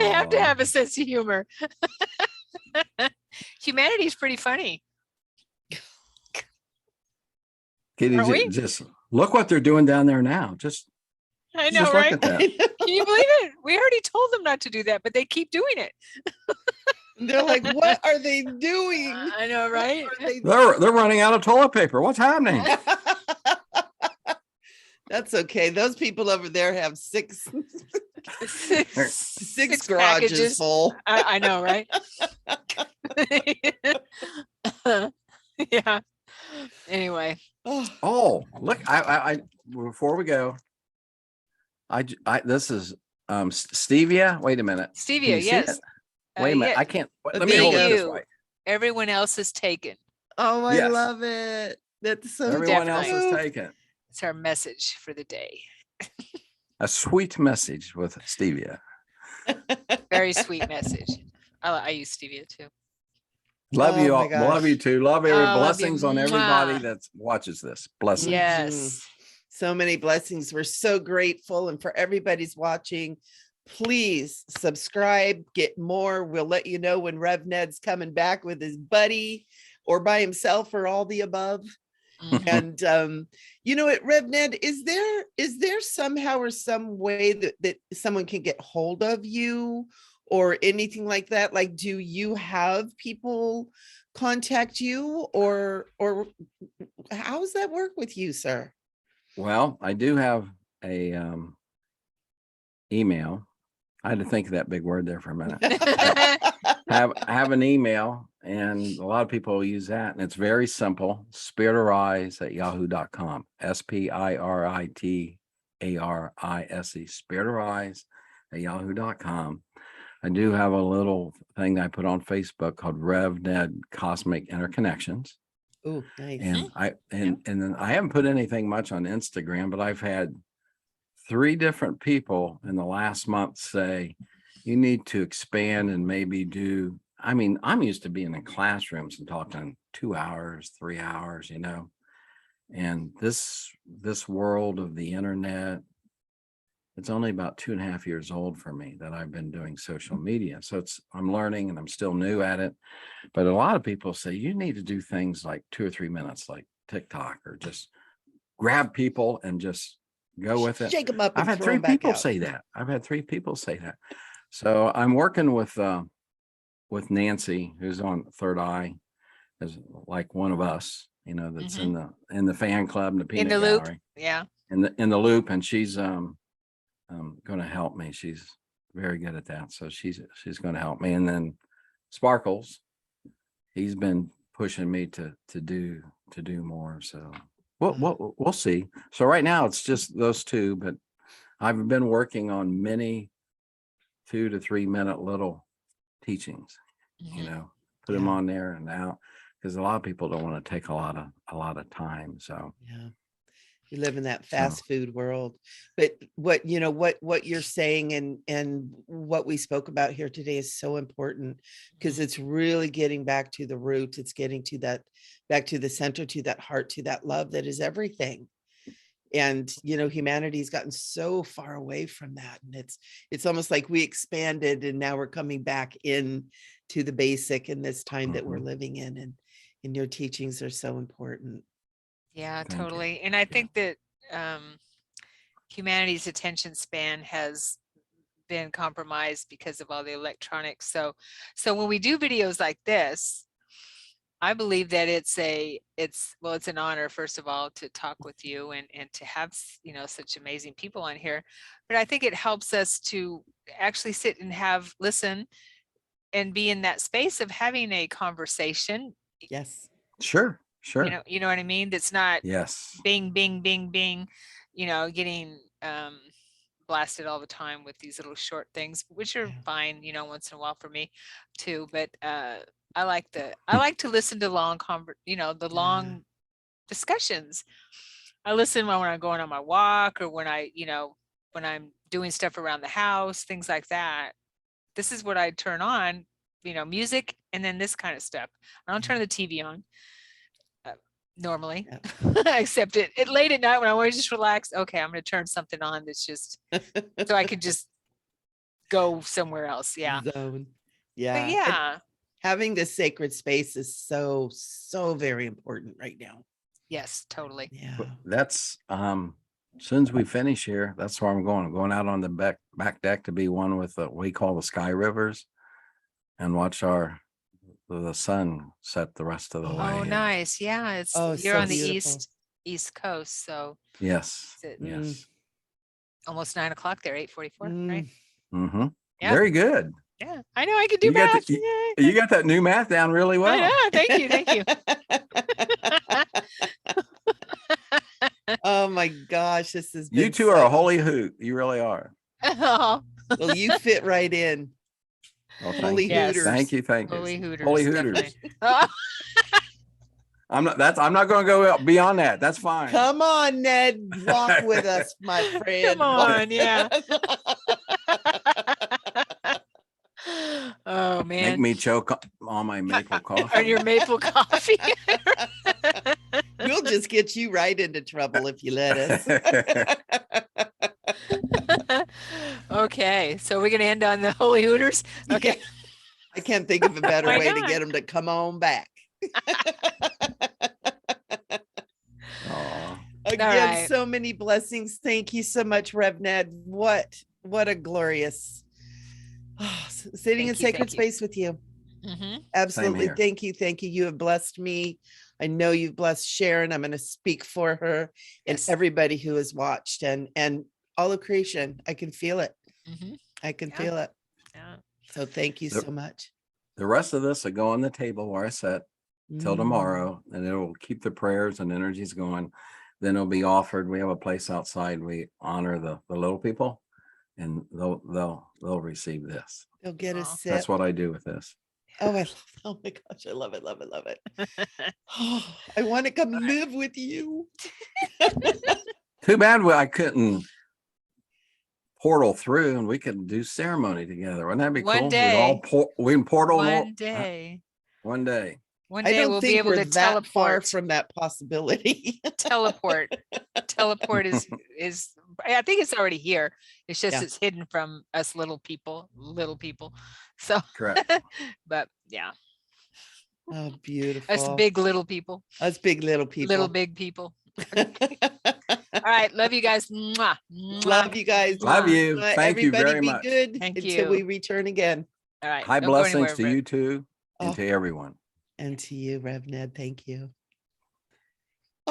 have to have a sense of humor. Humanity is pretty funny. Kitty, just look what they're doing down there now. I know, just right? Look at that. Can you believe it? We already told them not to do that, but they keep doing it. They're like, what are they doing? I know, right? They're running out of toilet paper. What's happening? That's okay. Those people over there have six garages packages full. I know, right? Yeah. Anyway. Oh, look! I before we go, this is stevia. Wait a minute. Stevia, yes. Wait a minute. Yeah, I can't. Oh, Let me there you hold it go. this you. way. Everyone else is taken. Oh, I Yes. love it. That's so Everyone else is true. taken. It's our message for the day. A sweet message with stevia. Very sweet message. I use stevia too. Love Oh you my all. Love you gosh. too. Love I every love you. blessings on everybody Mwah. that watches this. Blessings. Yes. So many blessings. We're so grateful. And for everybody's watching, please subscribe, get more. We'll let you know when RevNed's coming back with his buddy or by himself or all the above. Mhm. And you know, at RevNed, is there somehow or some way that someone can get hold of you or anything like that? Like, do you have people contact you, or how does that work with you, sir? Well, I do have a email. I had to think of that big word there for a minute. Have an email, and a lot of people use that, and it's very simple. spiritarise@yahoo.com. spiritarise, spiritarise@yahoo.com. I do have a little thing I put on Facebook called RevNed Cosmic Interconnections. Oh, nice. And and then I haven't put anything much on Instagram, but I've had 3 different people in the last month say, you need to expand and maybe do. I mean, I'm used to being in classrooms and talking 2 hours, 3 hours, you know, and this world of the internet, it's only about 2.5 years old for me that I've been doing social media. So I'm learning and I'm still new at it. But a lot of people say you need to do things like 2 or 3 minutes, like TikTok, or just grab people and just go with it. Shake them up and I've had throw 3 them back people out. say that. I've had 3 people say that. So I'm working with Nancy, who's on Third Eye, is like one of us, you know, that's in the fan club and the In peanut the loop. gallery, Yeah. in the loop, and she's going to help me. She's very good at that, so she's going to help me. And then Sparkles, he's been pushing me to do more. So we'll see. So right now it's just those 2, but I've been working on many 2 to 3 minute little teachings, you know, put them on there and out, because a lot of people don't want to take a lot of time. So yeah, we live in that fast food world. But what you're saying and what we spoke about here today is so important, because it's really getting back to the root. It's getting to that, back to the center, to that heart, to that love that is everything. And humanity's gotten so far away from that, and it's almost like we expanded and now we're coming back in to the basic in this time that we're living in, and your teachings are so important. Yeah, Thank you. totally. And I think that humanity's attention span has been compromised because of all the electronics. So when we do videos like this, I believe that it's an honor, first of all, to talk with you and to have, such amazing people on here. But I think it helps us to actually sit and listen and be in that space of having a conversation. Yes. Sure. You know what I mean? That's not Yes. bing, bing, bing, bing, getting blasted all the time with these little short things, which are fine, once in a while for me too. But I like to listen to long long discussions. I listen when I'm going on my walk, or when when I'm doing stuff around the house, things like that. This is what I turn on, music, and then this kind of stuff. I don't turn the TV on normally, except it late at night when I want to just relax. Okay, I'm going to turn something on that's just so I could just go somewhere else. Yeah. Zone. Yeah. But yeah. And having this sacred space is so very important right now. Yes, totally. Yeah. That's as soon as we finish here, that's where I'm going. I'm going out on the back deck to be one with what we call the Sky Rivers, and watch the sun set the rest of the way. Oh, nice. Yeah, you're so on the beautiful. east coast, so Yes. yes. Almost 9 o'clock there, 8:44, right? Mm-hmm. Yeah. Very good. Yeah, I know I can do math. You got that new math down really well. I know. Thank you. Oh my gosh, this is you two are a holy hoot. You really are. Oh. Well, you fit right in. Oh, thank Holy you. Yes. Thank you. Thank you. Holy Hooters. Holy definitely. Hooters. Oh, I'm not going to go beyond that. That's fine. Come on, Ned. Walk with us, my friend. come Walk on. Yeah. with us. Oh, Make man. me choke on my maple coffee. On your maple coffee. We'll just get you right into trouble if you let us. Okay. So we're going to end on the Holy Hooters. Okay. Yeah. I can't think of a better Why way to not? get them to come on back. Aw. Again, right. so many blessings. Thank you so much, RevNed. What a glorious sitting in sacred Thank you. space with you. Mm-hmm. Absolutely. here. Thank you. Thank you. You have blessed me. I know you've blessed Sharon. I'm going to speak for her Yes. and everybody who has watched and all of creation. I can feel it. Mm-hmm. I can Yeah. feel it. Yeah. So thank you The- so much. The rest of this will go on the table where I sit till tomorrow, and it will keep the prayers and energies going. Then it'll be offered. We have a place outside. We honor the little people, and they'll receive this. They'll get a Aw. sip. That's what I do with this. Oh, oh my gosh, I love it, love it, love it. Oh, I want to come live with you. Too bad I couldn't portal through and we could do ceremony together. Wouldn't that be One cool? day. We can portal One day. One day. One I day don't we'll be think able we're to that far teleport. from that possibility. Teleport. Teleport is I think it's already here. It's just Yeah. it's hidden from us little people. So Correct. but yeah. Oh, beautiful. Us big little people. Us big little people. Little big people. All right. Love you guys. Mwah, mwah, Love you guys. Love you. Mwah. Thank you Everybody very be much. good Thank until you. we return again. All right. High Don't go blessings anywhere, to Brett. you too and Oh. to everyone. And to you, RevNed. Thank you.